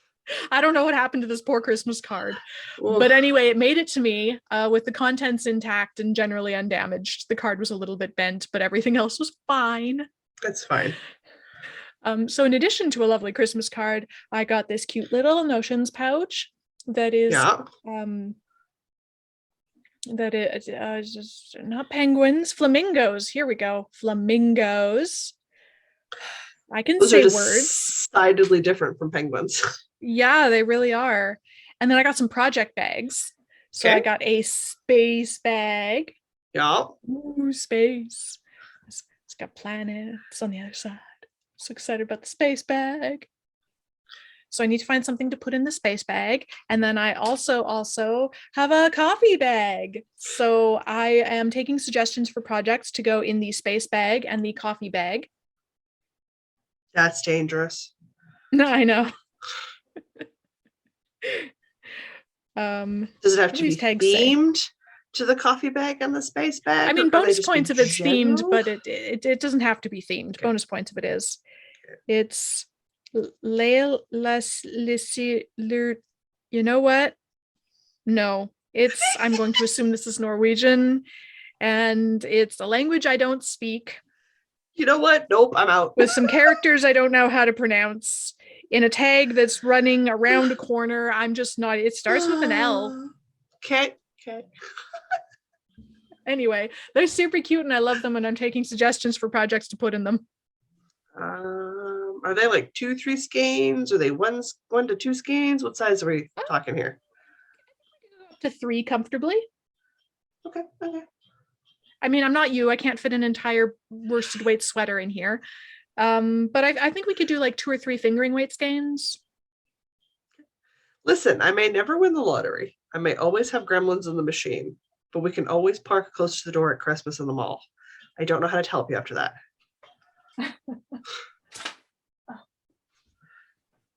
I don't know what happened to this poor Christmas card. Well, but anyway, it made it to me with the contents intact and generally undamaged. The card was a little bit bent, but everything else was fine. That's fine. So in addition to a lovely Christmas card, I got this cute little notions pouch that is just not penguins, flamingos. Here we go, flamingos. I can Those say are words. decidedly different from penguins. Yeah, they really are. And then I got some project bags. So I got a space bag. Yeah. Ooh, space. It's got planets on the other side. So excited about the space bag. So I need to find something to put in the space bag. And then I also have a coffee bag. So I am taking suggestions for projects to go in the space bag and the coffee bag. That's dangerous. No, I know. Does it have to be themed to the coffee bag and the space bag? I mean, bonus points if it's themed, but it doesn't have to be themed. Okay. Bonus points if it is. Okay. It's you know what? No, I'm going to assume this is Norwegian, and it's a language I don't speak. You know what? Nope, I'm out. With some characters I don't know how to pronounce. In a tag that's running around a corner. I'm just not. It starts with an L. Okay. Anyway, they're super cute and I love them, and I'm taking suggestions for projects to put in them. Are they like 2-3 skeins? Are they 1 to 2 skeins? What size are we talking here? Up to 3 comfortably. Okay. I mean, I'm not you. I can't fit an entire worsted weight sweater in here. But I think we could do like 2 or 3 fingering weight skeins. Listen, I may never win the lottery. I may always have gremlins in the machine, but we can always park close to the door at Christmas in the mall. I don't know how to help you after that.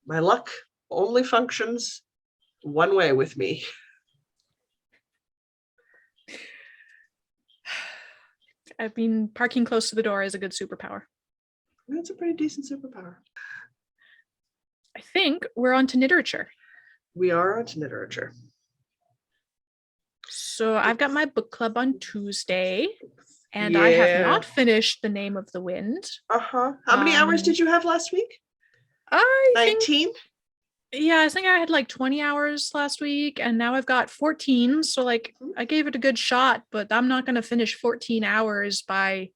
My luck only functions one way with me. I mean, parking close to the door is a good superpower. That's a pretty decent superpower. I think we're on to literature. We are on to literature. So I've got my book club on Tuesday, and I have not finished The Name of the Wind. How many hours did you have last week? 19? I think I had like 20 hours last week, and now I've got 14. So like I gave it a good shot, but I'm not going to finish 14 hours by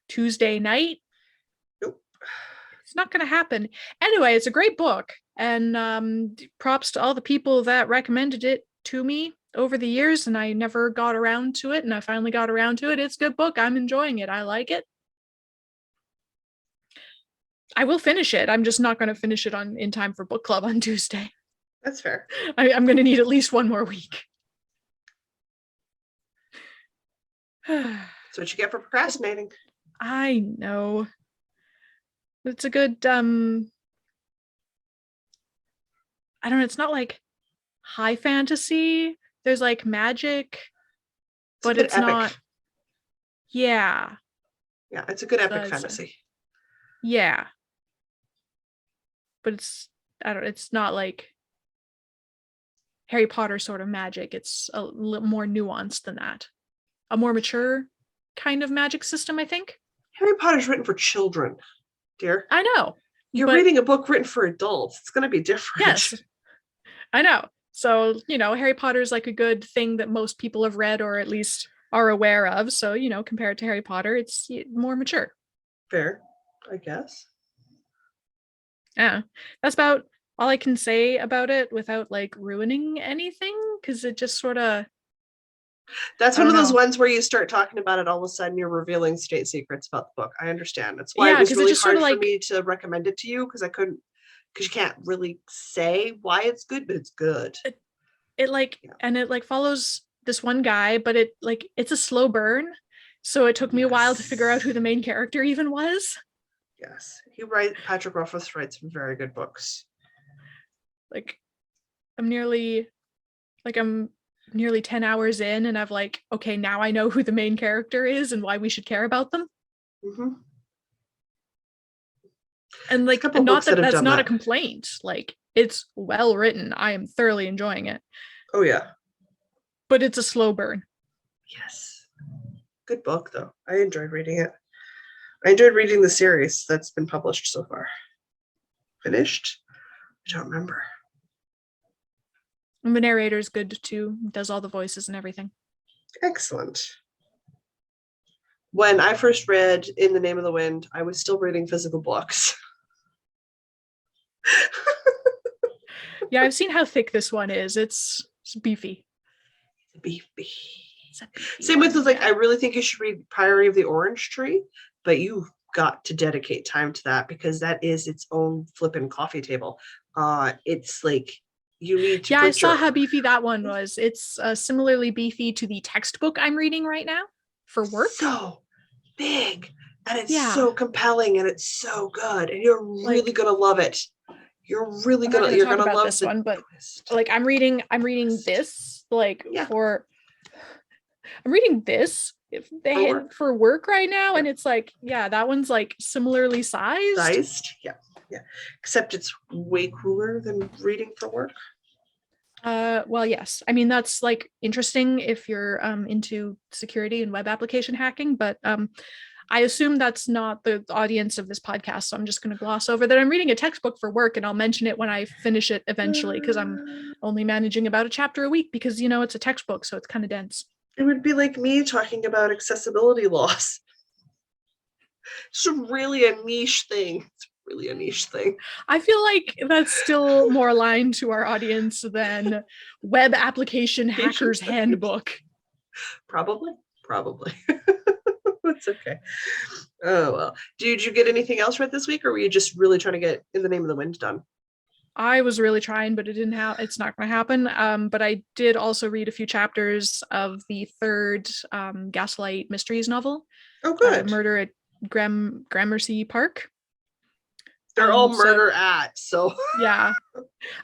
Tuesday night. Nope. It's not going to happen. Anyway, it's a great book, and props to all the people that recommended it to me over the years, and I never got around to it, and I finally got around to it. It's a good book. I'm enjoying it. I like it. I will finish it. I'm just not going to finish it in time for book club on Tuesday. That's fair. I'm going to need at least 1 more week. That's what you get for procrastinating. I know. It's a good, I don't know, it's not like high fantasy. There's like magic, but it's epic. Not. Yeah. Yeah, it's a good epic fantasy. Yeah. But it's not like Harry Potter sort of magic. It's a little more nuanced than that. A more mature kind of magic system, I think. Harry Potter's written for children, dear. I know. You're reading a book written for adults. It's going to be different. Yes. I know. So, Harry Potter's like a good thing that most people have read or at least are aware of. So, compared to Harry Potter, it's more mature. Fair, I guess. Yeah, that's about all I can say about it without like ruining anything, because it just sort of. That's one of those ones where you start talking about it, all of a sudden you're revealing state secrets about the book. I understand. That's why it was really hard for me to recommend it to you, because you can't really say why it's good, but it's good. And it follows this one guy, but it's a slow burn. So it took me a while to figure out who the main character even was. Yes. Patrick Rothfuss writes some very good books. I'm nearly 10 hours in, and I've okay, now I know who the main character is and why we should care about them. Mm-hmm. And not that that's not a complaint. It's well written. I am thoroughly enjoying it. Oh yeah. But it's a slow burn. Yes. Good book though. I enjoyed reading it. I enjoyed reading the series that's been published so far. finished? I don't remember. And the narrator is good too. Does all the voices and everything. Excellent. When I first read In the Name of the Wind, I was still reading physical books. Yeah, I've seen how thick this one is. It's beefy. Beefy. It's a beefy Same with one, like, yeah. I really think you should read Priory of the Orange Tree, but you've got to dedicate time to that because that is its own flippin' coffee table. It's like you need to. Yeah, I saw how beefy that one was. It's similarly beefy to the textbook I'm reading right now for work. So big, and it's Yeah. so compelling, and it's so good, and you're really gonna love it. You're really I'm gonna. not gonna You're talk gonna about love this the one, but twist. like I'm reading this like Yeah. I'm reading this for work right now, Yeah. and it's like, yeah, that one's like similarly sized. Yeah. Except it's way cooler than reading for work. Well, yes. I mean, that's like interesting if you're into security and web application hacking, but I assume that's not the audience of this podcast, so I'm just going to gloss over that I'm reading a textbook for work, and I'll mention it when I finish it eventually, because I'm only managing about a chapter a week because, it's a textbook, so it's kind of dense. It would be like me talking about accessibility laws. It's really a niche thing. I feel like that's still more aligned to our audience than web application hacker's handbook. Probably. It's okay. Oh, well. Did you get anything else read this week, or were you just really trying to get In the Name of the Wind done? I was really trying, but it's not going to happen. But I did also read a few chapters of the third Gaslight Mysteries novel. Oh, good. Murder at Gramercy Park. They're all murder so yeah.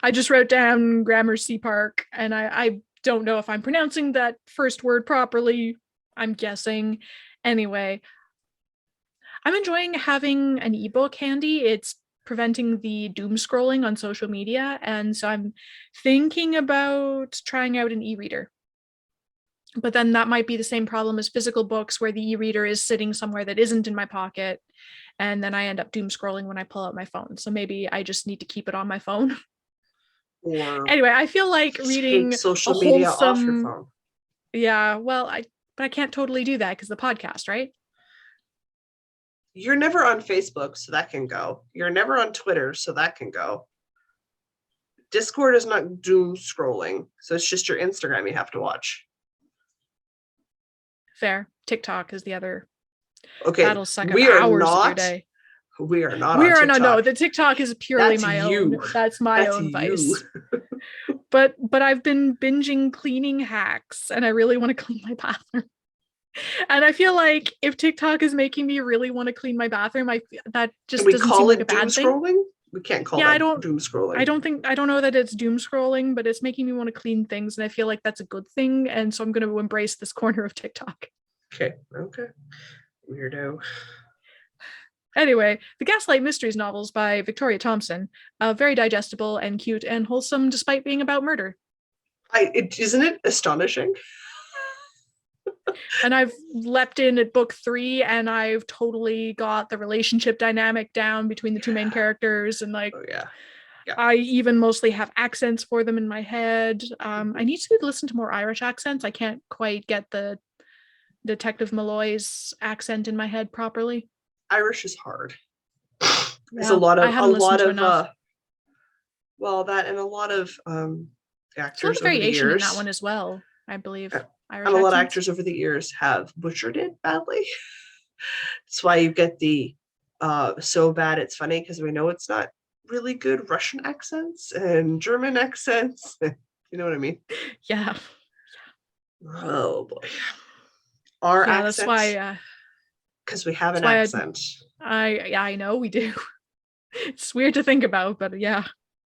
I just wrote down Gramercy Park, and I don't know if I'm pronouncing that first word properly. I'm guessing. Anyway, I'm enjoying having an ebook handy. It's preventing the doom scrolling on social media, and so I'm thinking about trying out an e-reader. But then that might be the same problem as physical books, where the e-reader is sitting somewhere that isn't in my pocket, and then I end up doom scrolling when I pull out my phone. So maybe I just need to keep it on my phone. Or anyway, I feel like reading social media off your phone. Yeah, well, but I can't totally do that because the podcast, right? You're never on Facebook, so that can go. You're never on Twitter, so that can go. Discord is not doom scrolling, so it's just your Instagram you have to watch. Fair. TikTok is the other. Okay, that'll suck up hours of your day. We are not. We are not. No, the TikTok is purely my own. That's my own vice. But I've been binging cleaning hacks, and I really want to clean my bathroom. And I feel like if TikTok is making me really want to clean my bathroom, that just doesn't seem like a bad thing. Scrolling? We can't call that doom scrolling. I don't know that it's doom scrolling, but it's making me want to clean things, and I feel like that's a good thing. And so I'm going to embrace this corner of TikTok. Okay. Weirdo. Anyway, the Gaslight Mysteries novels by Victoria Thompson, very digestible and cute and wholesome, despite being about murder. Isn't it astonishing? And I've leapt in at book 3, and I've totally got the relationship dynamic down between the two main characters, and like, I even mostly have accents for them in my head. I need to listen to more Irish accents. I can't quite get the Detective Malloy's accent in my head properly. Irish is hard. There's a lot of actors. There's variation in that one as well, I believe. And a lot of actors over the years have butchered it badly. That's why you get the so bad it's funny, because we know it's not really good Russian accents and German accents. You know what I mean? Yeah. Oh boy. Our accents. That's why. Because we have an accent. I know we do. It's weird to think about, but yeah.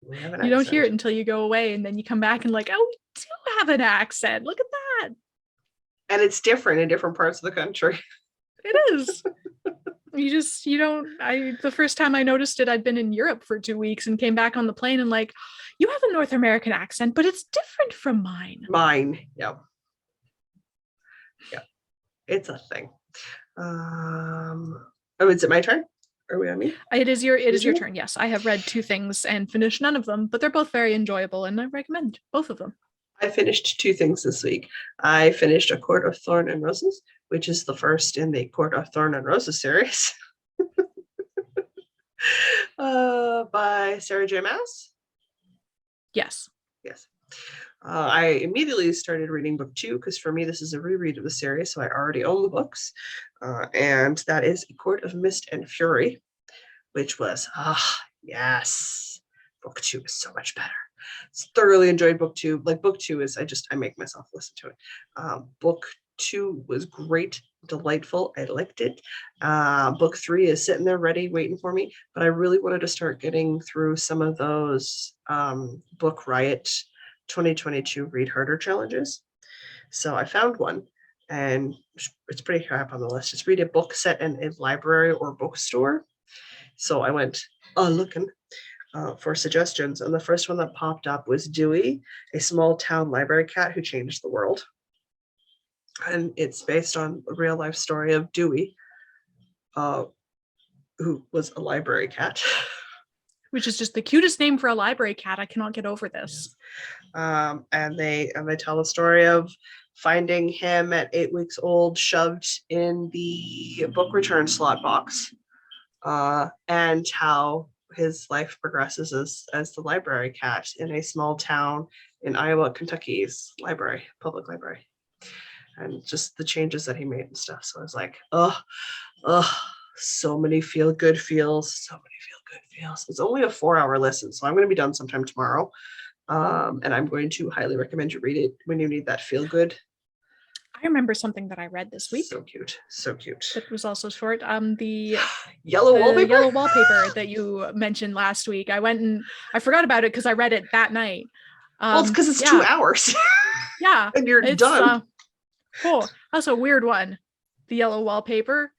You don't hear it until you go away, and then you come back and like, oh, we do have an accent. Look at that. And it's different in different parts of the country. It is. The first time I noticed it, I'd been in Europe for 2 weeks and came back on the plane and like, you have a North American accent, but it's different from mine. Yeah. It's a thing. Is it my turn? Are we on me? It is your turn. Yes, I have read 2 things and finished none of them, but they're both very enjoyable, and I recommend both of them. I finished 2 things this week. I finished A Court of Thorn and Roses, which is the first in the Court of Thorn and Roses series, by Sarah J. Maas. Yes. Yes. I immediately started reading book 2 because for me this is a reread of the series, so I already own the books, and that is A Court of Mist and Fury, which was yes, book 2 is so much better. Thoroughly enjoyed book 2. Like book 2 is I make myself listen to it. Book 2 was great, delightful. I liked it. Book 3 is sitting there ready, waiting for me. But I really wanted to start getting through some of those Book Riot 2022 Read Harder challenges. So I found one, and it's pretty high up on the list. Just read a book set in a library or bookstore. So I went looking for suggestions, and the first one that popped up was Dewey, a small town library cat who changed the world. And it's based on a real life story of Dewey, who was a library cat. Which is just the cutest name for a library cat. I cannot get over this. And they tell the story of finding him at 8 weeks old, shoved in the book return slot box, and how his life progresses as the library cat in a small town in Iowa, Kentucky's public library, and just the changes that he made and stuff. So I was like, so many feel good feels. It's only a 4-hour listen, so I'm going to be done sometime tomorrow. And I'm going to highly recommend you read it when you need that feel good. I remember something that I read this week. So cute. It was also short. The yellow wallpaper that you mentioned last week. I forgot about it because I read it that night. Well, it's because it's 2 hours. Yeah. And you're done. That's a weird one. The yellow wallpaper.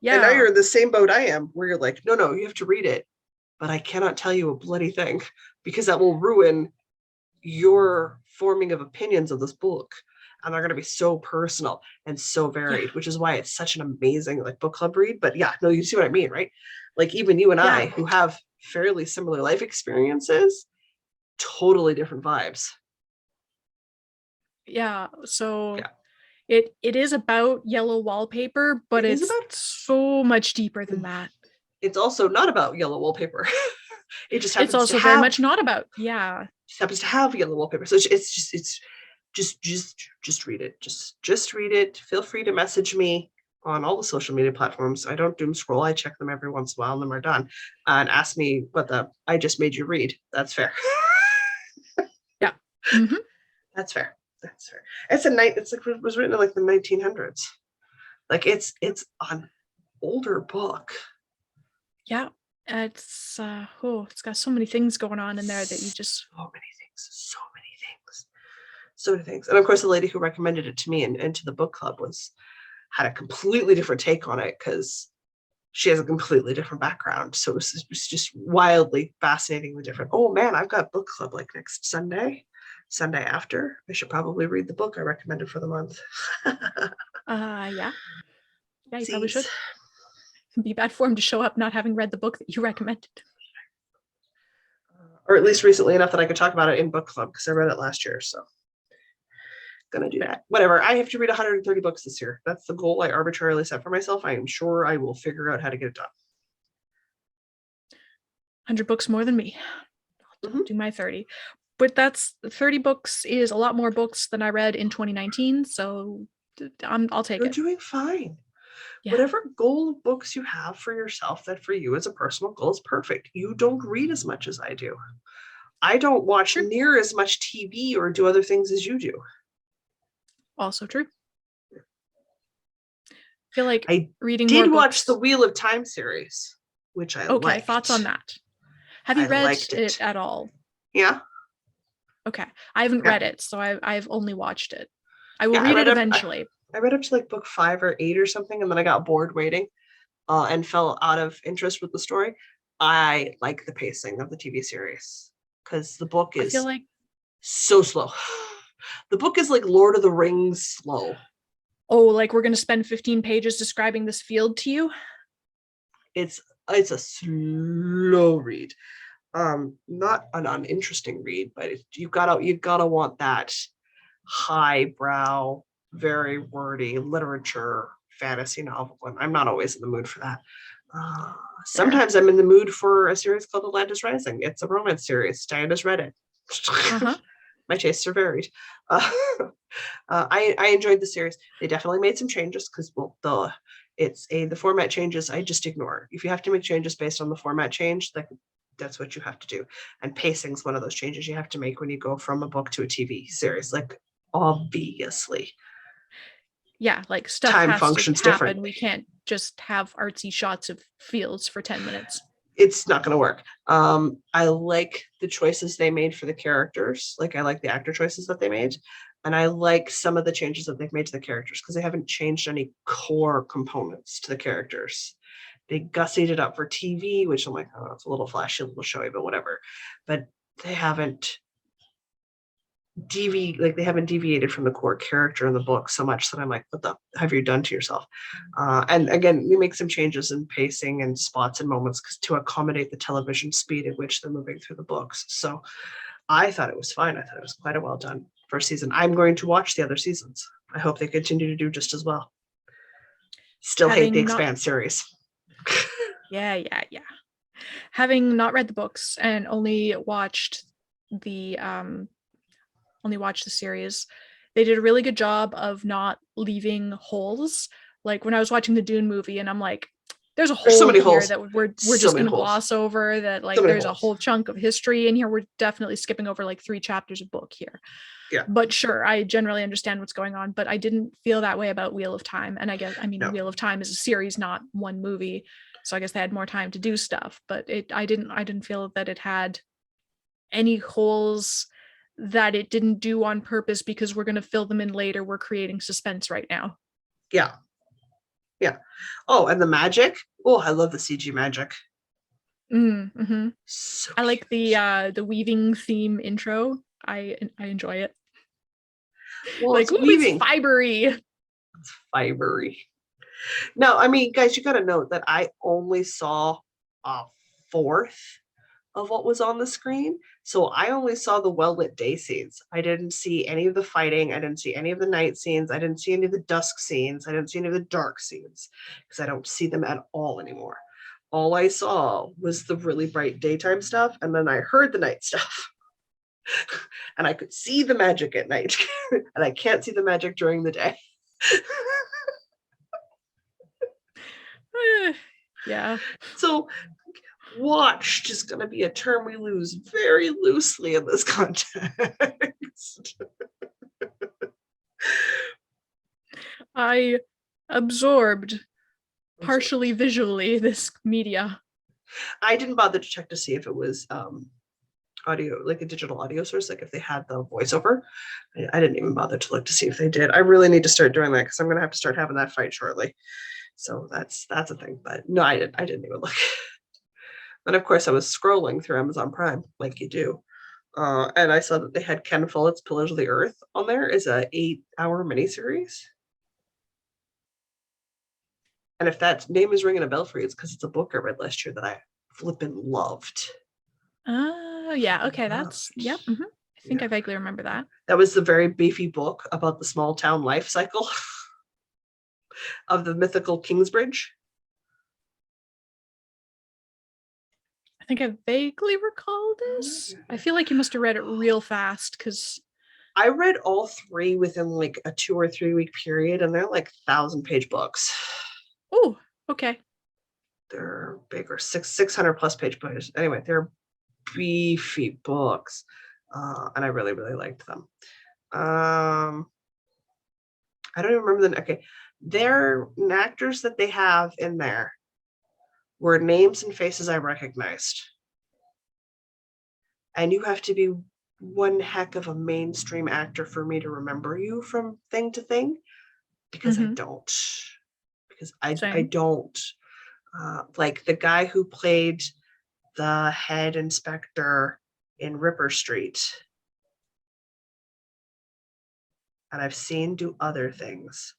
Yeah. And now you're in the same boat I am, where you're like, no, you have to read it. But I cannot tell you a bloody thing because that will ruin your forming of opinions of this book. And they're going to be so personal and so varied, which is why it's such an amazing book club read. But you see what I mean, right? Like even you and I, who have fairly similar life experiences, totally different vibes. Yeah. So it is about yellow wallpaper, but it's so much deeper than that. It's also not about yellow wallpaper. It just happens it's also very much not about just happens to have yellow wallpaper. So it's just read it. Just read it. Feel free to message me on all the social media platforms. I don't doom scroll. I check them every once in a while and then we're done. And ask me what I just made you read. That's fair. Yeah. Mm-hmm. That's fair. It's it was written in the 1900s. It's an older book. Yeah. It's got so many things going on in there that you just so many things. And of course the lady who recommended it to me and to the book club had a completely different take on it because she has a completely different background. So it was just wildly fascinatingly different. Oh man, I've got book club next Sunday after. I should probably read the book I recommended for the month. Yeah, you probably should. It'd be bad form to show up not having read the book that you recommended. Or at least recently enough that I could talk about it in book club because I read it last year. So gonna do that. Whatever. I have to read 130 books this year. That's the goal I arbitrarily set for myself. I am sure I will figure out how to get it done. 100 books more than me. I'll do my 30. But that's 30 books is a lot more books than I read in 2019. So I'll take it. You're doing fine. Yeah. Whatever goal of books you have for yourself that for you as a personal goal is perfect. You don't read as much as I do. I don't watch near as much TV or do other things as you do. Also true. I feel like I reading did more watch books. the Wheel of Time series, which I liked. Okay, thoughts on that? Have you read it at all? Yeah. Okay, I haven't read it, so I've only watched it. I will read it eventually. I read up to book 5 or 8 or something, and then I got bored waiting and fell out of interest with the story. I like the pacing of the TV series because the book is so slow. The book is like Lord of the Rings slow. Oh, we're going to spend 15 pages describing this field to you? It's a slow read. Not an uninteresting read, but you gotta want that highbrow, very wordy literature fantasy novel, and I'm not always in the mood for that. Sometimes I'm in the mood for a series called Atlantis Rising. It's a romance series. Diane has read it. My tastes are varied. I enjoyed the series. They definitely made some changes because, well, the format changes I just ignore. If you have to make changes based on the format change, that's what you have to do. And pacing's one of those changes you have to make when you go from a book to a TV series. Like, obviously. Yeah, like stuff Time has functions to happen. different. We can't just have artsy shots of fields for 10 minutes. It's not going to work. I like the choices they made for the characters. Like, I like the actor choices that they made. And I like some of the changes that they've made to the characters because they haven't changed any core components to the characters. They gussied it up for TV, which I'm like, oh, it's a little flashy, a little showy, but whatever. But they haven't deviated from the core character in the book so much that I'm like, what the have you done to yourself? And again, we make some changes in pacing and spots and moments to accommodate the television speed at which they're moving through the books. So I thought it was fine. I thought it was quite a well done first season. I'm going to watch the other seasons. I hope they continue to do just as well. Still hate the Expanse series. Yeah. Having not read the books and only watched the series, they did a really good job of not leaving holes. Like when I was watching the Dune movie and I'm like, there's a hole so here holes. that we're just going to gloss over, that like there's a whole chunk of history in here. We're definitely skipping over like 3 chapters of book here. Yeah. But sure, I generally understand what's going on, but I didn't feel that way about Wheel of Time. And no. Wheel of Time is a series, not one movie. So I guess they had more time to do stuff, but I didn't feel that it had any holes that it didn't do on purpose because we're going to fill them in later. We're creating suspense right now. Yeah. Oh, and the magic. Oh, I love the CG magic. Mm-hmm. So I like the weaving theme intro. I enjoy it. Well, like, it's weaving. It's fibery. It's fibery. No, I mean, guys, you got to note that I only saw a fourth of what was on the screen. So I only saw the well-lit day scenes. I didn't see any of the fighting. I didn't see any of the night scenes. I didn't see any of the dusk scenes. I didn't see any of the dark scenes because I don't see them at all anymore. All I saw was the really bright daytime stuff, and then I heard the night stuff. And I could see the magic at night, and I can't see the magic during the day. Yeah. So watched is going to be a term we lose very loosely in this context. I absorbed partially visually this media. I didn't bother to check to see if it was audio, like a digital audio source, like if they had the voiceover. I didn't even bother to look to see if they did. I really need to start doing that because I'm going to have to start having that fight shortly. So that's a thing. But no, I didn't even look. And of course, I was scrolling through Amazon Prime, like you do. And I saw that they had Ken Follett's Pillars of the Earth on there as a 8-hour miniseries. And if that name is ringing a bell for you, it's because it's a book I read last year that I flippin' loved. Oh, yeah. Okay, that's, yep. Mm-hmm. I think I vaguely remember that. That was the very beefy book about the small town life cycle of the mythical Kingsbridge. I think I vaguely recall this. I feel like you must have read it real fast because I read all 3 within like a 2 or 3 week period, and they're like 1,000-page books. Oh, okay. They're bigger, 600 plus page books. Anyway, they're beefy books, and I really, really liked them. I don't even remember them. Okay, their actors that they have in there were names and faces I recognized. And you have to be one heck of a mainstream actor for me to remember you from thing to thing, because I don't. Because I don't. Like the guy who played the head inspector in Ripper Street. And I've seen do other things.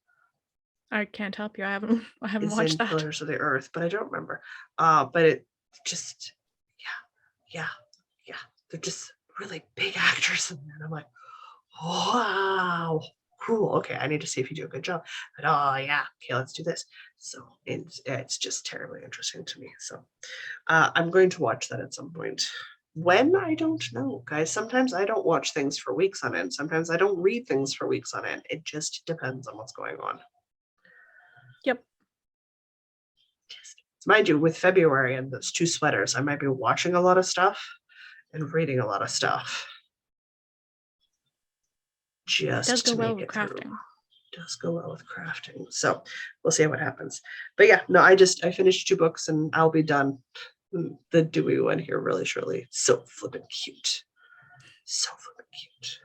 I can't help you. I haven't Is watched in that. Pillars of the Earth, but I don't remember. But it just, yeah. They're just really big actors in there. And I'm like, wow, cool. Okay, I need to see if you do a good job. But oh yeah, okay, let's do this. So it's just terribly interesting to me. So I'm going to watch that at some point. When? I don't know, guys. Sometimes I don't watch things for weeks on end. Sometimes I don't read things for weeks on end. It just depends on what's going on. Yep. Mind you, with February and those 2 sweaters, I might be watching a lot of stuff and reading a lot of stuff. Just Does go to well make with it through. crafting. Does go well with crafting. So we'll see what happens. But yeah, no, I finished 2 books and I'll be done. The Dewey one here really shortly. So flippin' cute. So flippin' cute.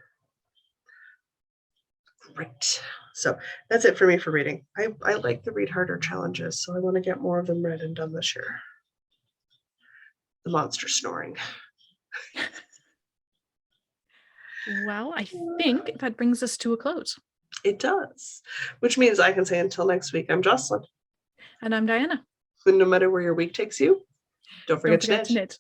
Great. So that's it for me for reading. I like the read harder challenges, so I want to get more of them read and done this year. The monster snoring. Well, I think that brings us to a close. It does, which means I can say until next week, I'm Jocelyn. And I'm Diana. And no matter where your week takes you, don't forget to knit.